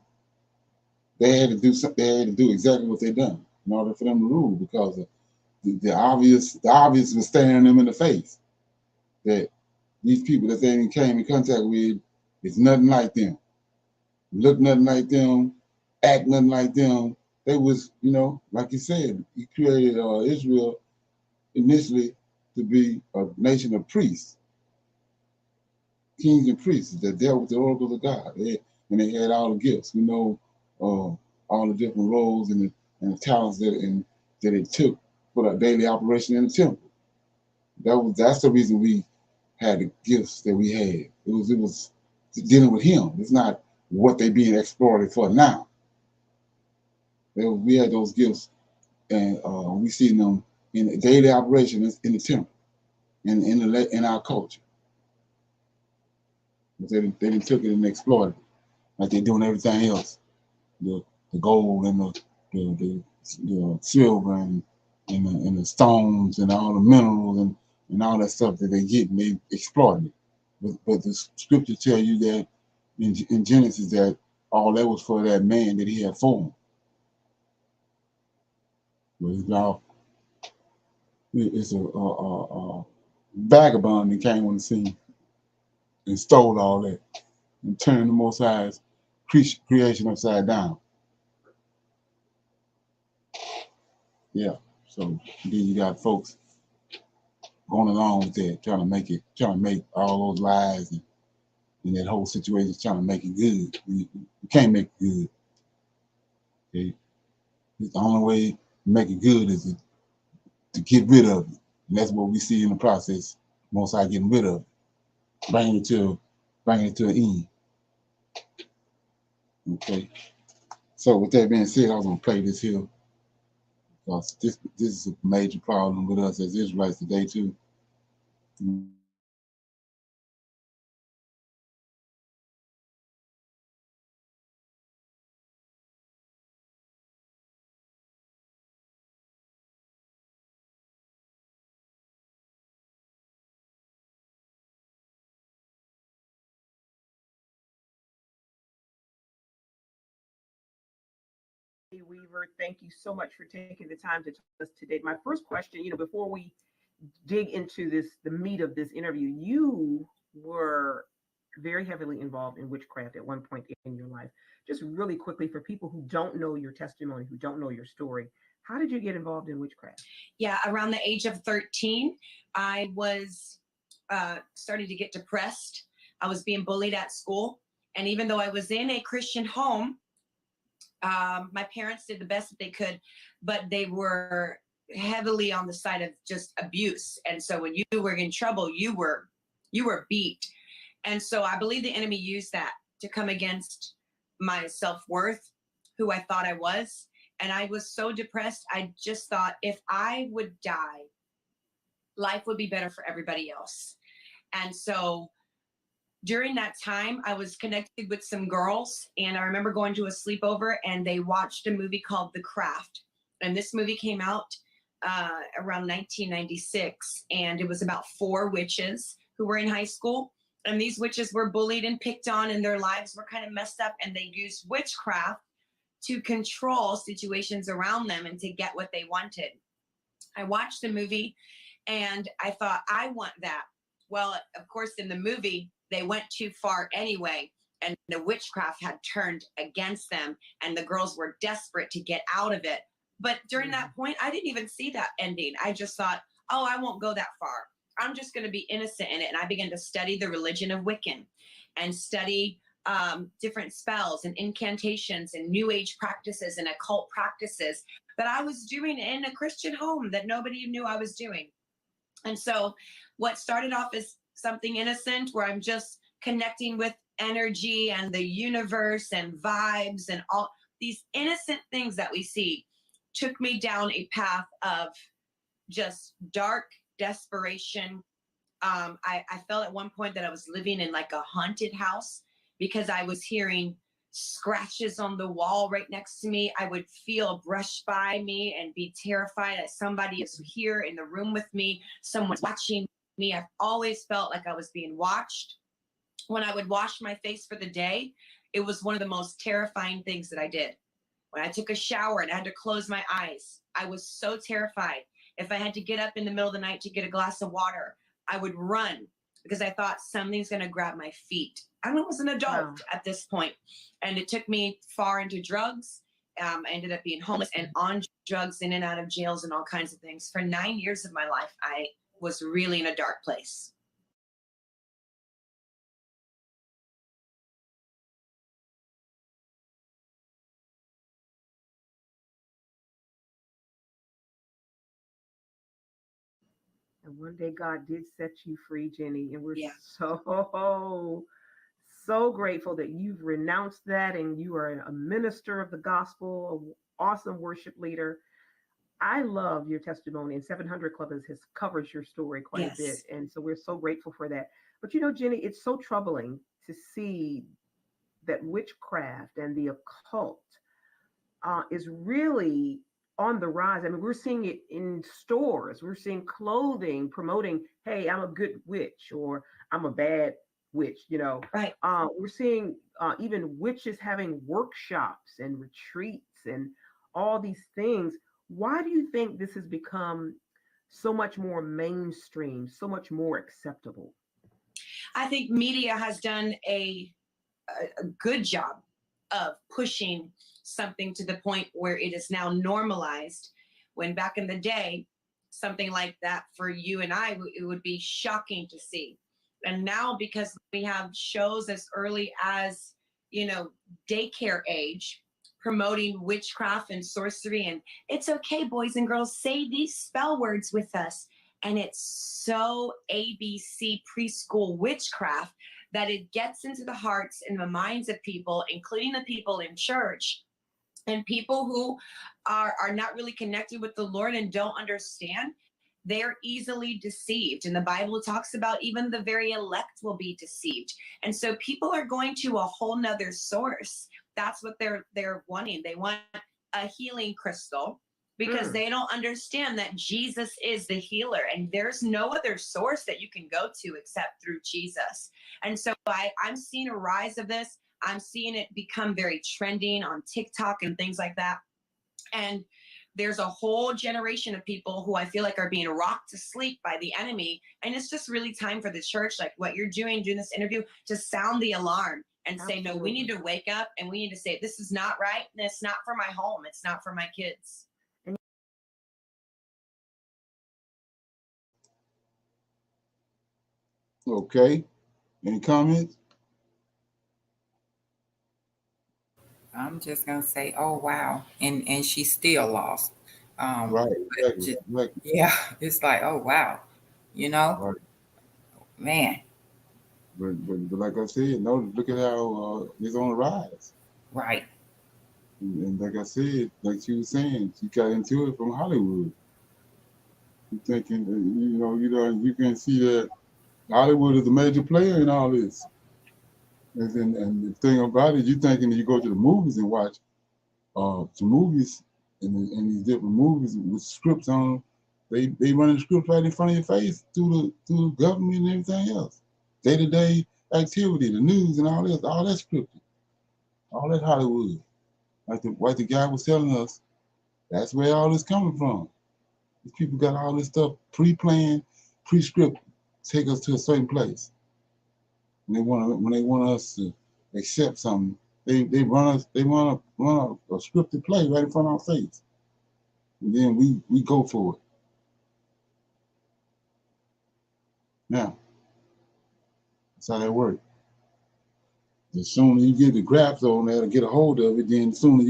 They had to do something. They had to do exactly what they done in order for them to rule, because the obvious was staring them in the face, that these people that they came in contact with is nothing like them, look nothing like them, act nothing like them. They was, like you said, he created Israel initially to be a nation of priests, kings and priests that dealt with the oracles of God. And they had all the gifts. We know all the different roles and the talents that it took for the daily operation in the temple. That's the reason we had the gifts that we had. It was dealing with Him. It's not what they being exploited for now. We had those gifts, and we see them in the daily operation in the temple, in our culture. But they didn't took it and exploited it like they're doing everything else. The gold and the silver and the stones and all the minerals and all that stuff that they get, and they exploit it. But the scripture tell you that in Genesis that all that was for that man that He had formed. But it's a vagabond that came on the scene and stole all that and turned the Most High's creation upside down. Yeah. So then you got folks going along with that, trying to make all those lies and that whole situation, trying to make it good. You can't make it good. Okay? The only way to make it good is to get rid of it. And that's what we see in the process. Most High getting rid of it. Bringing it to an end. Okay. So with that being said, I was gonna play this here, because this is a major problem with us as Israelites today too. Weaver, thank you so much for taking the time to talk to us today. My first question, before we dig into the meat of this interview, you were very heavily involved in witchcraft at one point in your life. Just really quickly, for people who don't know your testimony, who don't know your story, how did you get involved in witchcraft? Yeah, around the age of 13, I was starting to get depressed. I was being bullied at school. And even though I was in a Christian home, my parents did the best that they could, but they were heavily on the side of just abuse. And so when you were in trouble, you were beat. And so I believe the enemy used that to come against my self-worth, who I thought I was. And I was so depressed. I just thought if I would die, life would be better for everybody else. And so during that time, I was connected with some girls, and I remember going to a sleepover, and they watched a movie called The Craft. And this movie came out around 1996, and it was about 4 witches who were in high school. And these witches were bullied and picked on, and their lives were kind of messed up, and they used witchcraft to control situations around them and to get what they wanted. I watched the movie, and I thought, I want that. Well, of course, in the movie, they went too far anyway, and the witchcraft had turned against them, and the girls were desperate to get out of it. But during that point, I didn't even see that ending. I just thought, oh, I won't go that far. I'm just going to be innocent in it. And I began to study the religion of Wiccan and study different spells and incantations and New Age practices and occult practices that I was doing in a Christian home that nobody knew I was doing. And so what started off as something innocent, where I'm just connecting with energy and the universe and vibes and all these innocent things that we see, took me down a path of just dark desperation. I felt at one point that I was living in like a haunted house, because I was hearing scratches on the wall right next to me. I would feel brushed by me and be terrified that somebody is here in the room with me, someone's watching me. I've always felt like I was being watched. When I would wash my face for the day, it was one of the most terrifying things that I did. When I took a shower and I had to close my eyes, I was so terrified. If I had to get up in the middle of the night to get a glass of water, I would run, because I thought something's going to grab my feet. I was an adult at this point, and it took me far into drugs. I ended up being homeless and on drugs, in and out of jails and all kinds of things. For 9 years of my life, I was really in a dark place. And one day God did set you free, Jenny. And we're so grateful that you've renounced that and you are a minister of the gospel, an awesome worship leader. I love your testimony, and 700 Club has covered your story quite a bit. And so we're so grateful for that. But Jenny, it's so troubling to see that witchcraft and the occult is really on the rise. I mean, we're seeing it in stores. We're seeing clothing promoting, hey, I'm a good witch, or I'm a bad witch, Right. We're seeing even witches having workshops and retreats and all these things. Why do you think this has become so much more mainstream, so much more acceptable? I think media has done a good job of pushing something to the point where it is now normalized, when back in the day, something like that for you and I, it would be shocking to see. And now, because we have shows as early as, daycare age, promoting witchcraft and sorcery, and it's okay, boys and girls, say these spell words with us. And it's so ABC preschool witchcraft that it gets into the hearts and the minds of people, including the people in church, and people who are not really connected with the Lord and don't understand. They're easily deceived. And the Bible talks about even the very elect will be deceived. And so people are going to a whole nother source. That's what they're wanting. They want a healing crystal, because they don't understand that Jesus is the healer, and there's no other source that you can go to except through Jesus. And so I'm seeing a rise of this. I'm seeing it become very trending on TikTok and things like that. And there's a whole generation of people who I feel like are being rocked to sleep by the enemy. And it's just really time for the church, like what you're doing this interview, to sound the alarm and say, no, we need to wake up and we need to say, this is not right. And it's not for my home. It's not for my kids. Okay. Any comments? I'm just gonna say, oh wow, and she still lost. Right, but exactly. yeah, it's like, oh wow, Right. man. But like I said, no, look at how it's on the rise. Right. And like I said, like she was saying, she got into it from Hollywood. You thinking, you can see that Hollywood is a major player in all this. And the thing about it, you thinking that you go to the movies and watch some movies and these different movies with scripts on them, they running the scripts right in front of your face through the government and everything else. Day-to-day activity, the news and all that's scripted. All that Hollywood. Like the guy was telling us, that's where all this coming from. These people got all this stuff pre-planned, pre-scripted, take us to a certain place. And when they want us to accept something, they run a scripted play right in front of our face. And then we go for it. Now, that's how that works. The sooner you get the grasp on that and get a hold of it, then the sooner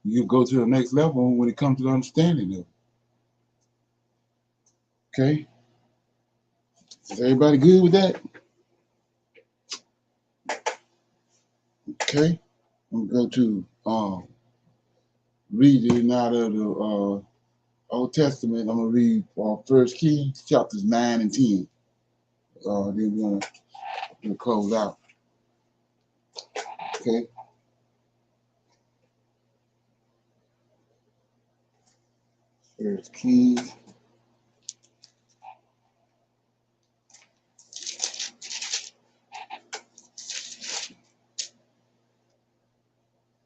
you go to the next level when it comes to the understanding of it. Okay? Is everybody good with that? Okay? I'm gonna go to reading out of the Old Testament. I'm gonna read 1 Kings chapters 9 and 10. Then we're gonna close out. Okay. First Kings.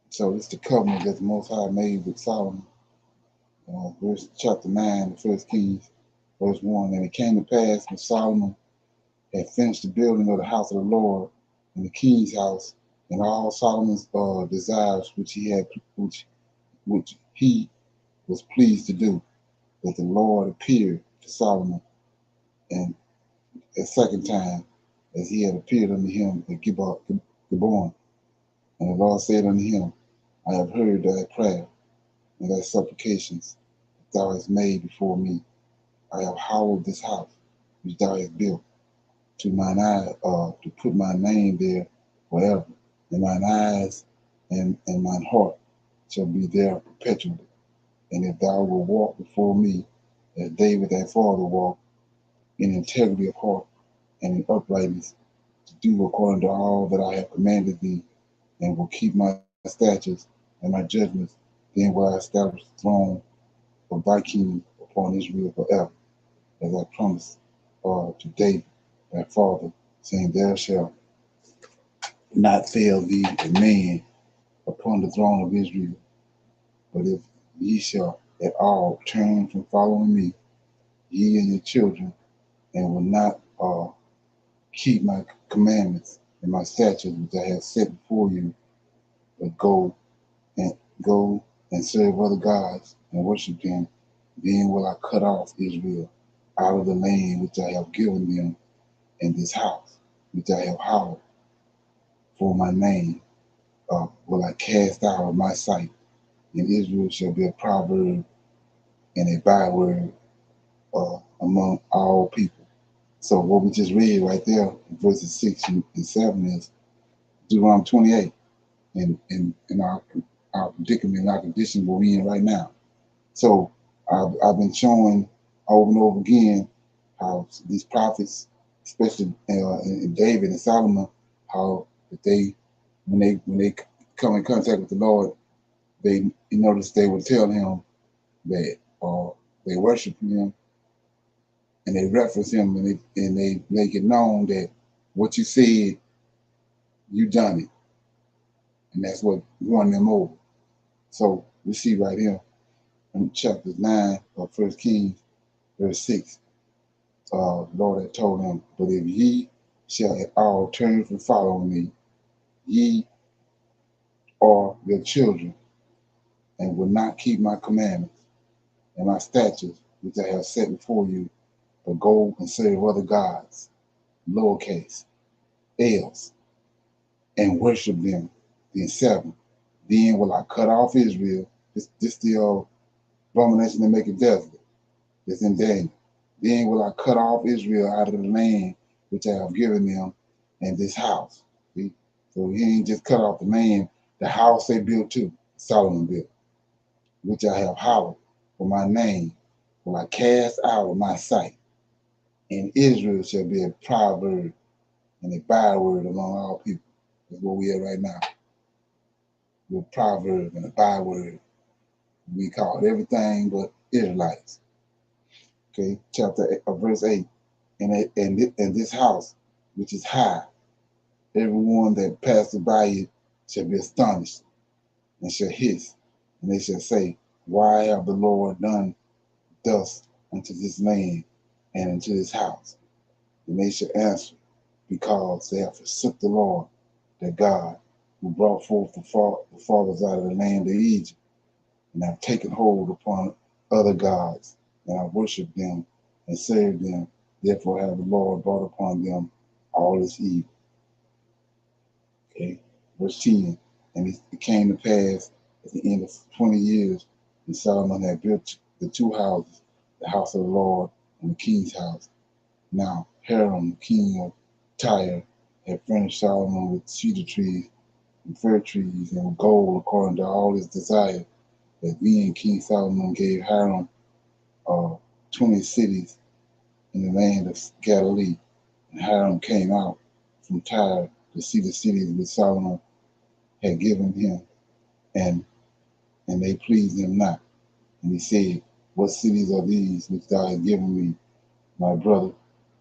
So it's the covenant that the Most High made with Solomon. Verse chapter 9, 1 Kings, verse 1. And it came to pass when Solomon had finished the building of the house of the Lord and the king's house, and all Solomon's desires which he was pleased to do, that the Lord appeared to Solomon, and a second time, as he had appeared unto him at Gibeon. And the Lord said unto him, I have heard thy prayer and thy supplications that thou hast made before me. I have hallowed this house which thou hast built to mine eye, to put my name there forever. And mine eyes and mine heart shall be there perpetually. And if thou wilt walk before me as David thy father walked, in integrity of heart and in uprightness, to do according to all that I have commanded thee, and will keep my statutes and my judgments, then will I establish the throne of thy kingdom upon Israel forever, as I promised to David thy father, saying, there shall not fail thee a man upon the throne of Israel. But if ye shall at all turn from following me, ye and your children, and will not keep my commandments and my statutes which I have set before you, but go and serve other gods and worship them, then will I cut off Israel out of the land which I have given them, and this house which I have hallowed for my name will I cast out of my sight, and Israel shall be a proverb and a byword among all people. So what we just read right there in verses 6 and 7 is Deuteronomy 28 in our predicament, our condition we're in right now. So I've been showing over and over again how these prophets, especially in David and Solomon, how that when they come in contact with the Lord, you notice they would tell him that they worship him and they reference him and they make it known that what you said, you done it. And that's what won them over. So we see right here in chapter 9 of 1 Kings, verse 6, the Lord had told him, but if ye shall at all turn from following me, ye or your children, and will not keep my commandments and my statutes, which I have set before you, but go and serve other gods, lowercase, else, and worship them. Then 7, then will I cut off Israel. This the abomination that make it desolate. That's in Daniel. Then will I cut off Israel out of the land which I have given them, and this house. See? So he ain't just cut off the land, the house they built too, Solomon built, which I have hallowed for my name, will I cast out of my sight. And Israel shall be a proverb and a byword among all people. That's where we are right now. We're a proverb and a byword. We call it everything but Israelites. Okay, verse 8. And this house, which is high, everyone that passeth by it shall be astonished and shall hiss, and they shall say, why have the Lord done thus unto this land and unto this house? And they shall answer, because they have forsook the Lord, their God, who brought forth the fathers out of the land of Egypt, and have taken hold upon other gods, and have worshipped them and served them. Therefore have the Lord brought upon them all this evil. Okay, verse 10. And it came to pass at the end of 20 years, and Solomon had built the 2 houses, the house of the Lord and the king's house. Now Hiram, king of Tyre, had furnished Solomon with cedar trees and fir trees and with gold according to all his desire. That then King Solomon gave Hiram 20 cities in the land of Galilee. And Hiram came out from Tyre to see the cities which Solomon had given him, and they pleased him not. And he said, what cities are these which thou hast given me, my brother?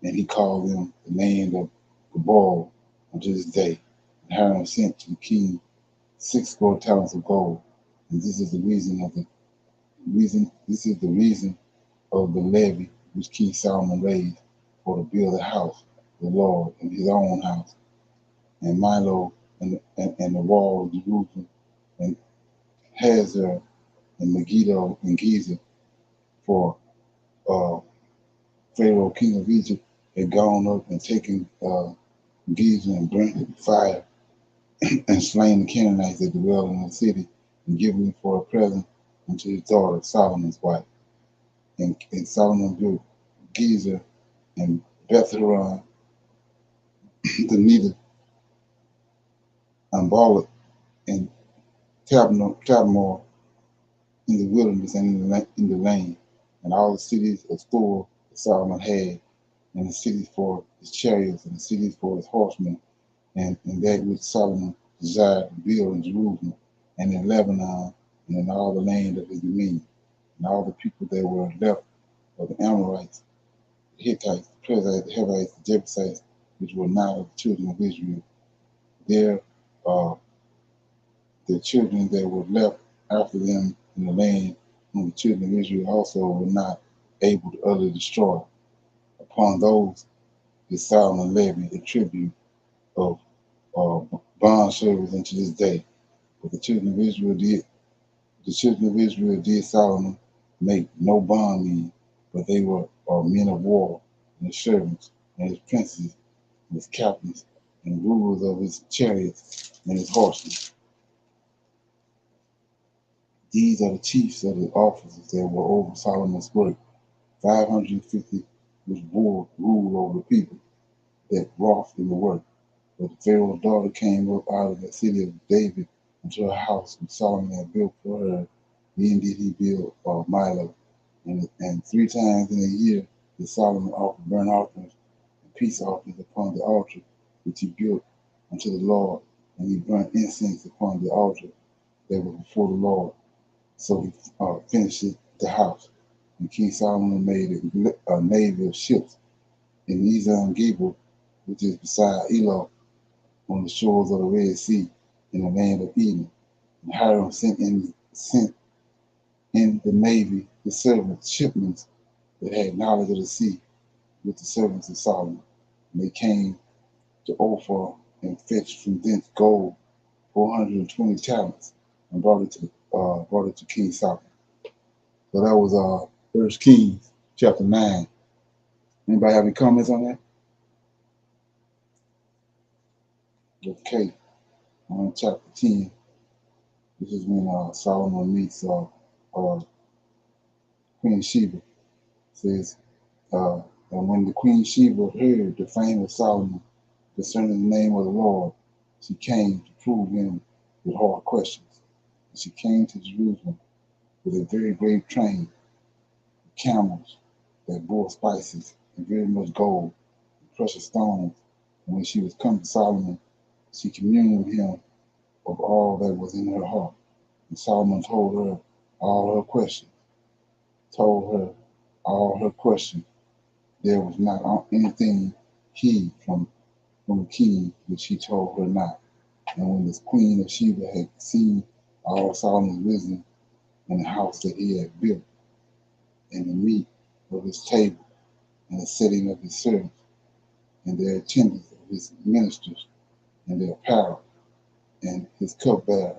And he called them the land of Gabal unto this day. And Hiram sent to the king 60 talents of gold. And this is the reason of the levy which King Solomon raised for to build a house, the Lord, in his own house, and Milo, and the wall of Jerusalem, and Hazar, and Megiddo, and Giza, for Pharaoh, king of Egypt, had gone up and taken Giza and burnt it with fire, and slain the Canaanites that dwelled in the city, and given it for a present unto his daughter, Solomon's wife. And Solomon built Giza and Beth-horon, the neither and Baalath, and Tabmor in the wilderness and in the land, and all the cities of store that Solomon had, and the cities for his chariots, and the cities for his horsemen, and that which Solomon desired to build in Jerusalem, and in Lebanon, and in all the land of his dominion, and all the people that were left of the Amorites, the Hittites, the Perizzites, the Hivites, the Jebusites, which were not of the children of Israel. There, the children that were left after them in the land, whom the children of Israel also were not able to utterly destroy. Upon those did Solomon levy the tribute of bond service unto this day. But the children of Israel did Solomon make no bondmen, but they were men of war, and his servants, and his princes, and his captains, and rulers of his chariots and his horsemen. These are the chiefs of the officers that were over Solomon's work, 550 which ruled over the people that wrought in the work. But Pharaoh's daughter came up out of the city of David into her house which Solomon had built for her. Then did he build Milo. And 3 times in a year did Solomon offer burnt offerings and peace offerings upon the altar which he built unto the Lord. And he burnt incense upon the altar that was before the Lord. So he finished the house. And King Solomon made a navy of ships in Ezon-Geber, which is beside Elah, on the shores of the Red Sea, in the land of Eden. And Hiram sent in the navy the servants, shipmen that had knowledge of the sea with the servants of Solomon. And they came to Ophir and fetched from thence gold 420 talents and brought it to King Solomon. So that was 1 Kings chapter 9. Anybody have any comments on that? Okay, on chapter 10, this is when Solomon meets Queen Sheba. It says, and when the Queen Sheba heard the fame of Solomon concerning the name of the Lord, she came to prove him with hard questions. And she came to Jerusalem with a very great train of camels that bore spices and very much gold and precious stones. And when she was come to Solomon, she communed with him of all that was in her heart. And Solomon told her all her questions. There was not anything hid from the king which he told her not. And when the queen of Sheba had seen all Solomon's wisdom and the house that he had built, and the meat of his table, and the setting of his servants, and their attendance of his ministers, and their apparel, and his cupbearers,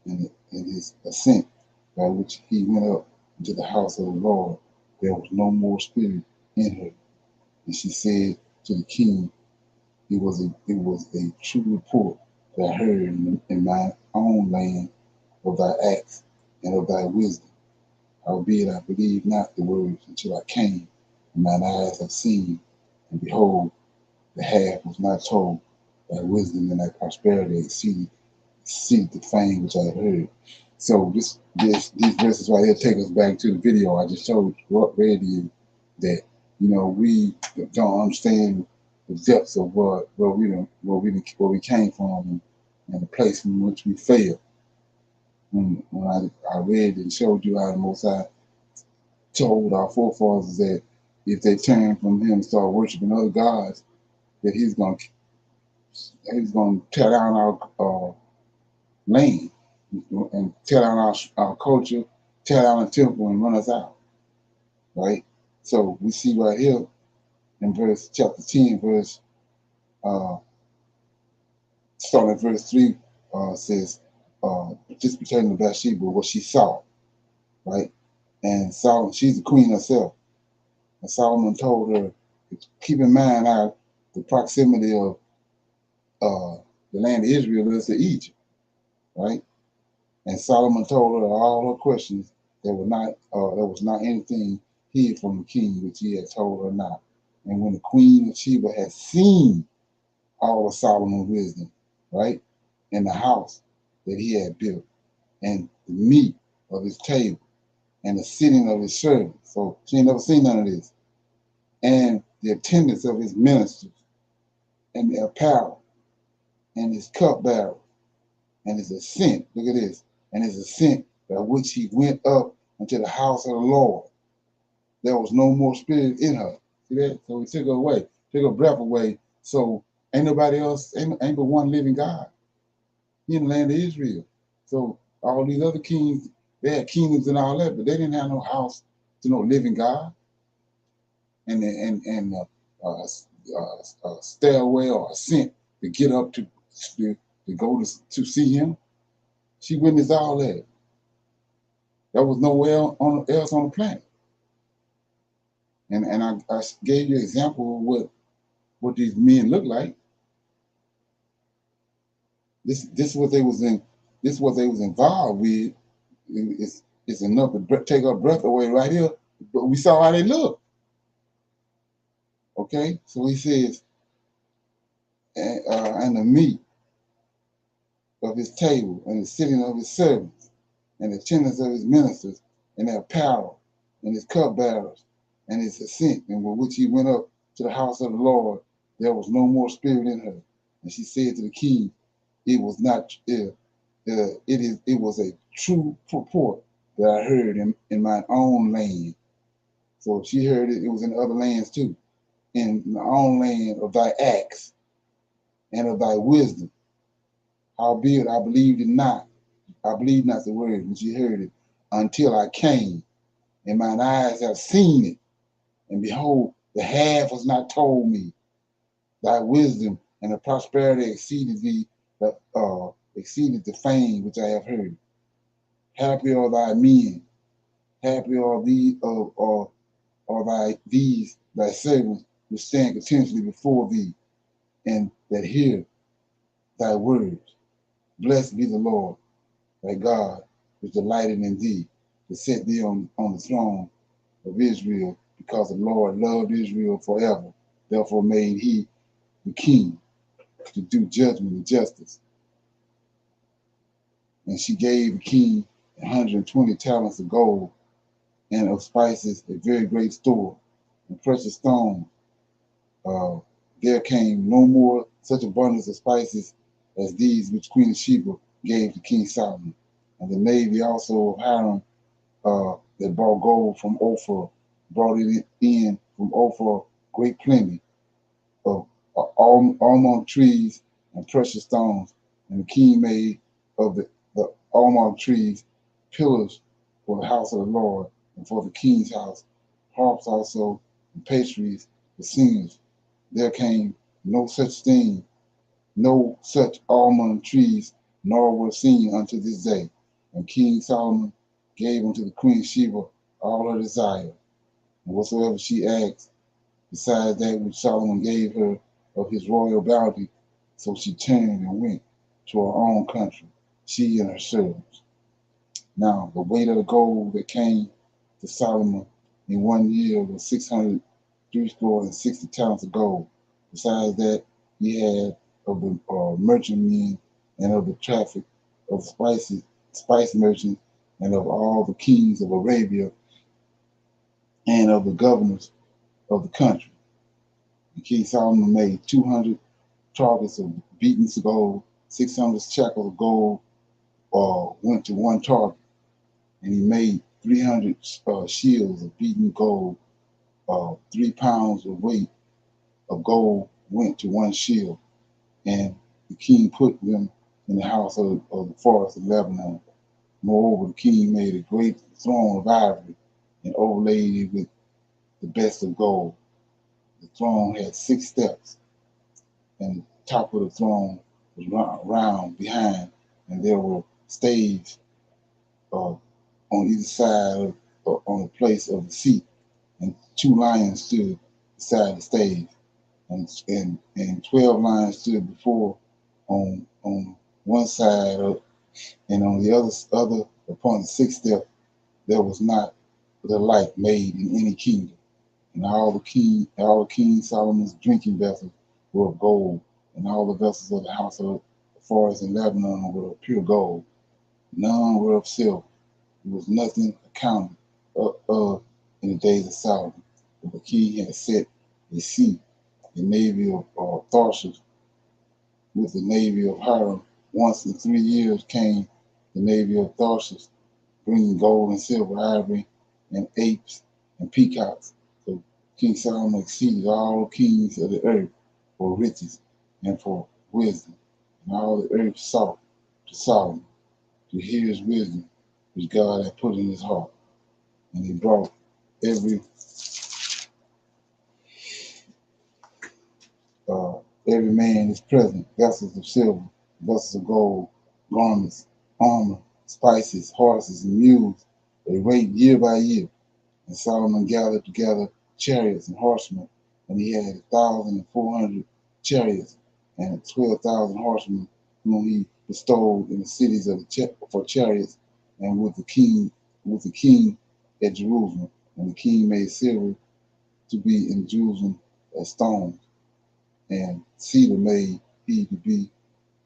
and his ascent by which he went up into the house of the Lord, there was no more spirit in her. And she said to the king, it was a true report that I heard in my own land of thy acts and of thy wisdom. Howbeit I believed not the words until I came, and mine eyes have seen, and behold, the half was not told. Thy wisdom and thy prosperity exceeded the fame which I had heard. So these verses right here take us back to the video I just read to you, that we don't understand the depths of where we came from, and the place from which we failed. When I read and showed you how the Most High told our forefathers that if they turn from Him and start worshiping other gods, that He's going to tear down our land and tear down our culture, tear down the temple and run us out, right? So we see right here in chapter 10, starting at verse 3, says, just pertaining to Bathsheba, what she saw, right? And Solomon, she's the queen herself. And Solomon told her, keep in mind how the proximity of the land of Israel is to Egypt, right? And Solomon told her all her questions. There was not anything hid from the king which he had told her not. And when the queen of Sheba had seen all of Solomon's wisdom, right, in the house that he had built, and the meat of his table, and the sitting of his servants, so she ain't never seen none of this, and the attendance of his ministers, and the apparel, and his cupbearer, and his ascent, look at this, and his ascent by which he went up into the house of the Lord. There was no more spirit in her. See that? So he took her away, took her breath away. So ain't nobody else, ain't but one living God in the land of Israel. So all these other kings, they had kingdoms and all that, but they didn't have no house to no living God. And stairway or ascent to get up to go to see him. She witnessed all that. There was nowhere else on the planet. And I gave you an example of what these men look like. This is what they was in. This is what they was involved with. It's enough to take our breath away right here. But we saw how they look. Okay, so he says, and the meat of his table, and the sitting of his servants, and the attendance of his ministers, and their apparel, and his cupbearers, and his ascent, and with which he went up to the house of the Lord, there was no more spirit in her. And she said to the king, it was not. It was a true report that I heard in my own land. So she heard it. It was in other lands too, in my own land of thy acts and of thy wisdom. Howbeit I believed it not. I believed not the word when she heard it until I came, and mine eyes have seen it. And behold, the half was not told me. Thy wisdom and the prosperity exceeded the fame which I have heard. Happy are thy men, happy are these thy servants which stand continuously before thee, and that hear thy words. Blessed be the Lord, thy God, which delighted in thee, to set thee on the throne of Israel, because the Lord loved Israel forever. Therefore made he the king to do judgment and justice. And she gave the king 120 talents of gold, and of spices a very great store, and precious stones. There came no more such abundance of spices as these which Queen Sheba gave to King Solomon. And the navy also of Hiram that brought gold from Ophir, brought it in from Ophir great plenty of almond trees and precious stones. And the king made of the almond trees pillars for the house of the Lord and for the king's house, harps also and pastries for singers. There came no such thing, no such almond trees, nor were seen unto this day. And King Solomon gave unto the Queen Sheba all her desire, and whatsoever she asked, besides that which Solomon gave her of his royal bounty. So she turned and went to her own country, she and her servants. Now the weight of the gold that came to Solomon in 1 year was 660 talents of gold. Besides that, he had of the merchantmen and of the traffic of spice merchants, and of all the kings of Arabia, and of the governors of the country. And King Solomon made 200 targets of beaten gold, 600 shekels of gold went to one target, and he made 300 shields of beaten gold. 3 pounds of weight of gold went to one shield, and the king put them in the house of the forest of Lebanon. Moreover, the king made a great throne of ivory and overlaid it with the best of gold. The throne had 6 steps, and the top of the throne was round behind, and there were staves on either side on the place of the seat, and 2 lions stood beside the stage, and 12 lions stood before on one side and on the other upon the 6th step. There was not the like made in any kingdom. And all King Solomon's drinking vessels were of gold, and all the vessels of the house of the forest in Lebanon were of pure gold. None were of silver. There was nothing accounted of in the days of Solomon. But the king had set a sea, a navy of Tarshish, with the navy of Hiram. Once in 3 years came the navy of Tarshish, bringing gold and silver, ivory, and apes and peacocks. So King Solomon exceeded all kings of the earth for riches and for wisdom. And all the earth sought to Solomon to hear his wisdom, which God had put in his heart. And he brought every man his present, vessels of silver, vessels of gold, garments, armor, spices, horses, and mules. They rate year by year. And Solomon gathered together chariots and horsemen, and he had 1,400 chariots and 12,000 horsemen, whom he bestowed in the cities for chariots, and with the king at Jerusalem. And the king made silver to be in Jerusalem as stones, and cedar made he to be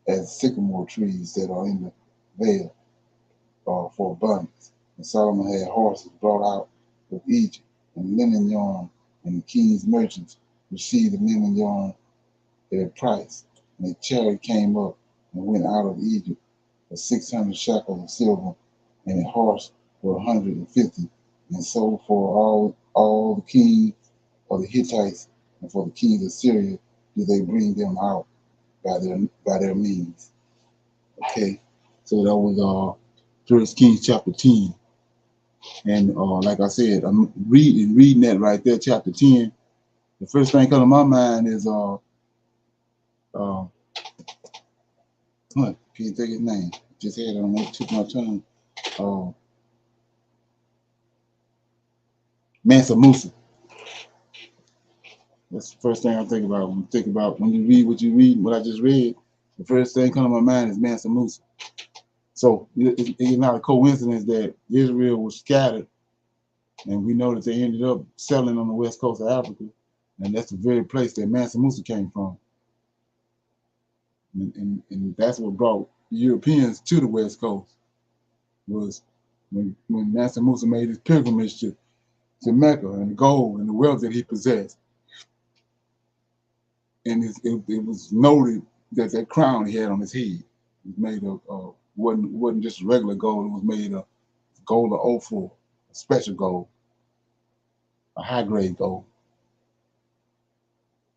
as sycamore trees that are in the vale for abundance. And Solomon had horses brought out of Egypt, and linen yarn, and the king's merchants received the linen yarn at a price. And a chariot came up and went out of Egypt for 600 shekels of silver, and a horse for 150. And so for all the kings of the Hittites and for the kings of Syria do they bring them out by their means. Okay, so that was 1 Kings chapter 10. And like I said, I'm reading that right there, chapter 10. The first thing coming to my mind is can't think of his name. Just had it on the tip of my tongue. Mansa Musa. That's the first thing I think about when you read what you read, what I just read. The first thing coming to my mind is Mansa Musa. So it's not a coincidence that Israel was scattered, and we know that they ended up settling on the west coast of Africa, and that's the very place that Mansa Musa came from. And that's what brought Europeans to the west coast, was when Mansa Musa made his pilgrimage to Mecca, and the gold and the wealth that he possessed. And it was noted that that crown he had on his head was made of wasn't just regular gold. It was made of gold of Ophir, a special gold, a high grade gold.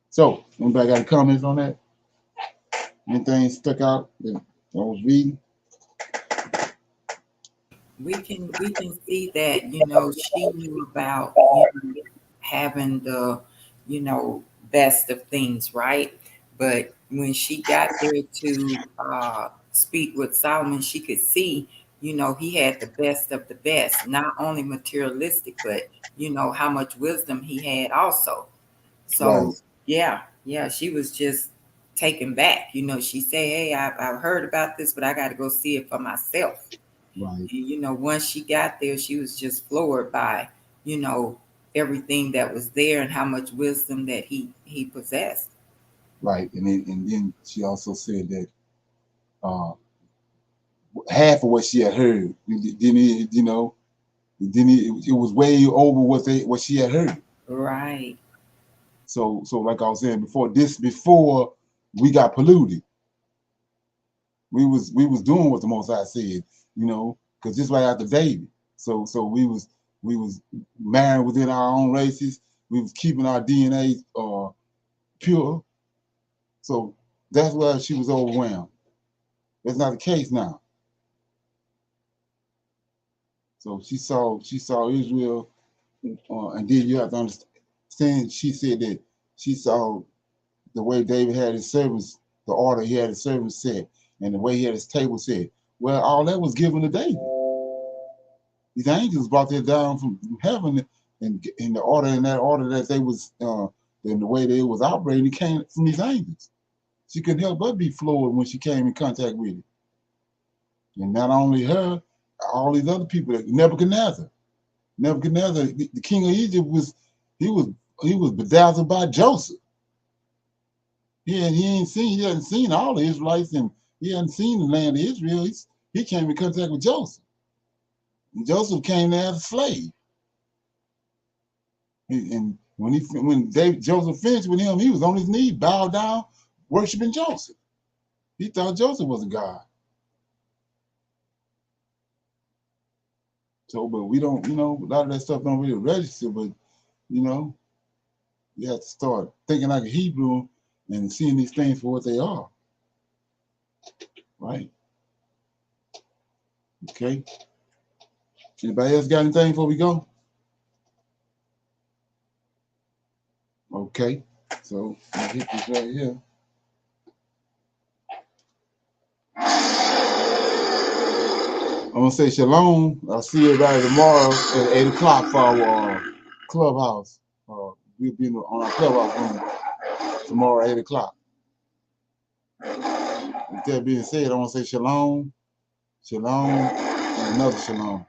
So, anybody got any comments on that? Anything stuck out that I was reading? We can see that, she knew about, having the, best of things, right? But when she got there to speak with Solomon, she could see, he had the best of the best, not only materialistic, but how much wisdom he had also. So Right. yeah, she was just taken back. She said, "Hey, I've heard about this, but I got to go see it for myself." Right. And, once she got there, she was just floored by, everything that was there and how much wisdom that he possessed. Right. And then she also said that half of what she had heard, it was way over what she had heard. Right. So like I was saying before we got polluted, we was doing what the Most High said, because this right after David. So we was marrying within our own races. We was keeping our DNA pure. So that's why she was overwhelmed. That's not the case now. So she saw Israel, and then you have to understand. She said that she saw the way David had his servants, the order he had his servants set, and the way he had his table set. Well, all that was given to David. These angels brought that down from heaven, and in the order, that they was, in the way they was operating, it came from these angels. She couldn't help but be floored when she came in contact with it. And not only her, all these other people, Nebuchadnezzar, the king of Egypt, he was bedazzled by Joseph. He hadn't seen all the Israelites, and he hadn't seen the land of Israel. He came in contact with Joseph. And Joseph came there as a slave. And when Joseph finished with him, he was on his knees, bowed down, worshiping Joseph. He thought Joseph was a god. So, but we don't, a lot of that stuff don't really register, but, you have to start thinking like a Hebrew and seeing these things for what they are. Right? Okay. Anybody else got anything before we go? Okay. So I'll hit this right here. I'm gonna say shalom. I'll see everybody tomorrow at 8 o'clock for our clubhouse. We'll be on our clubhouse room tomorrow at 8 o'clock. With that being said, I want to say shalom, and another shalom.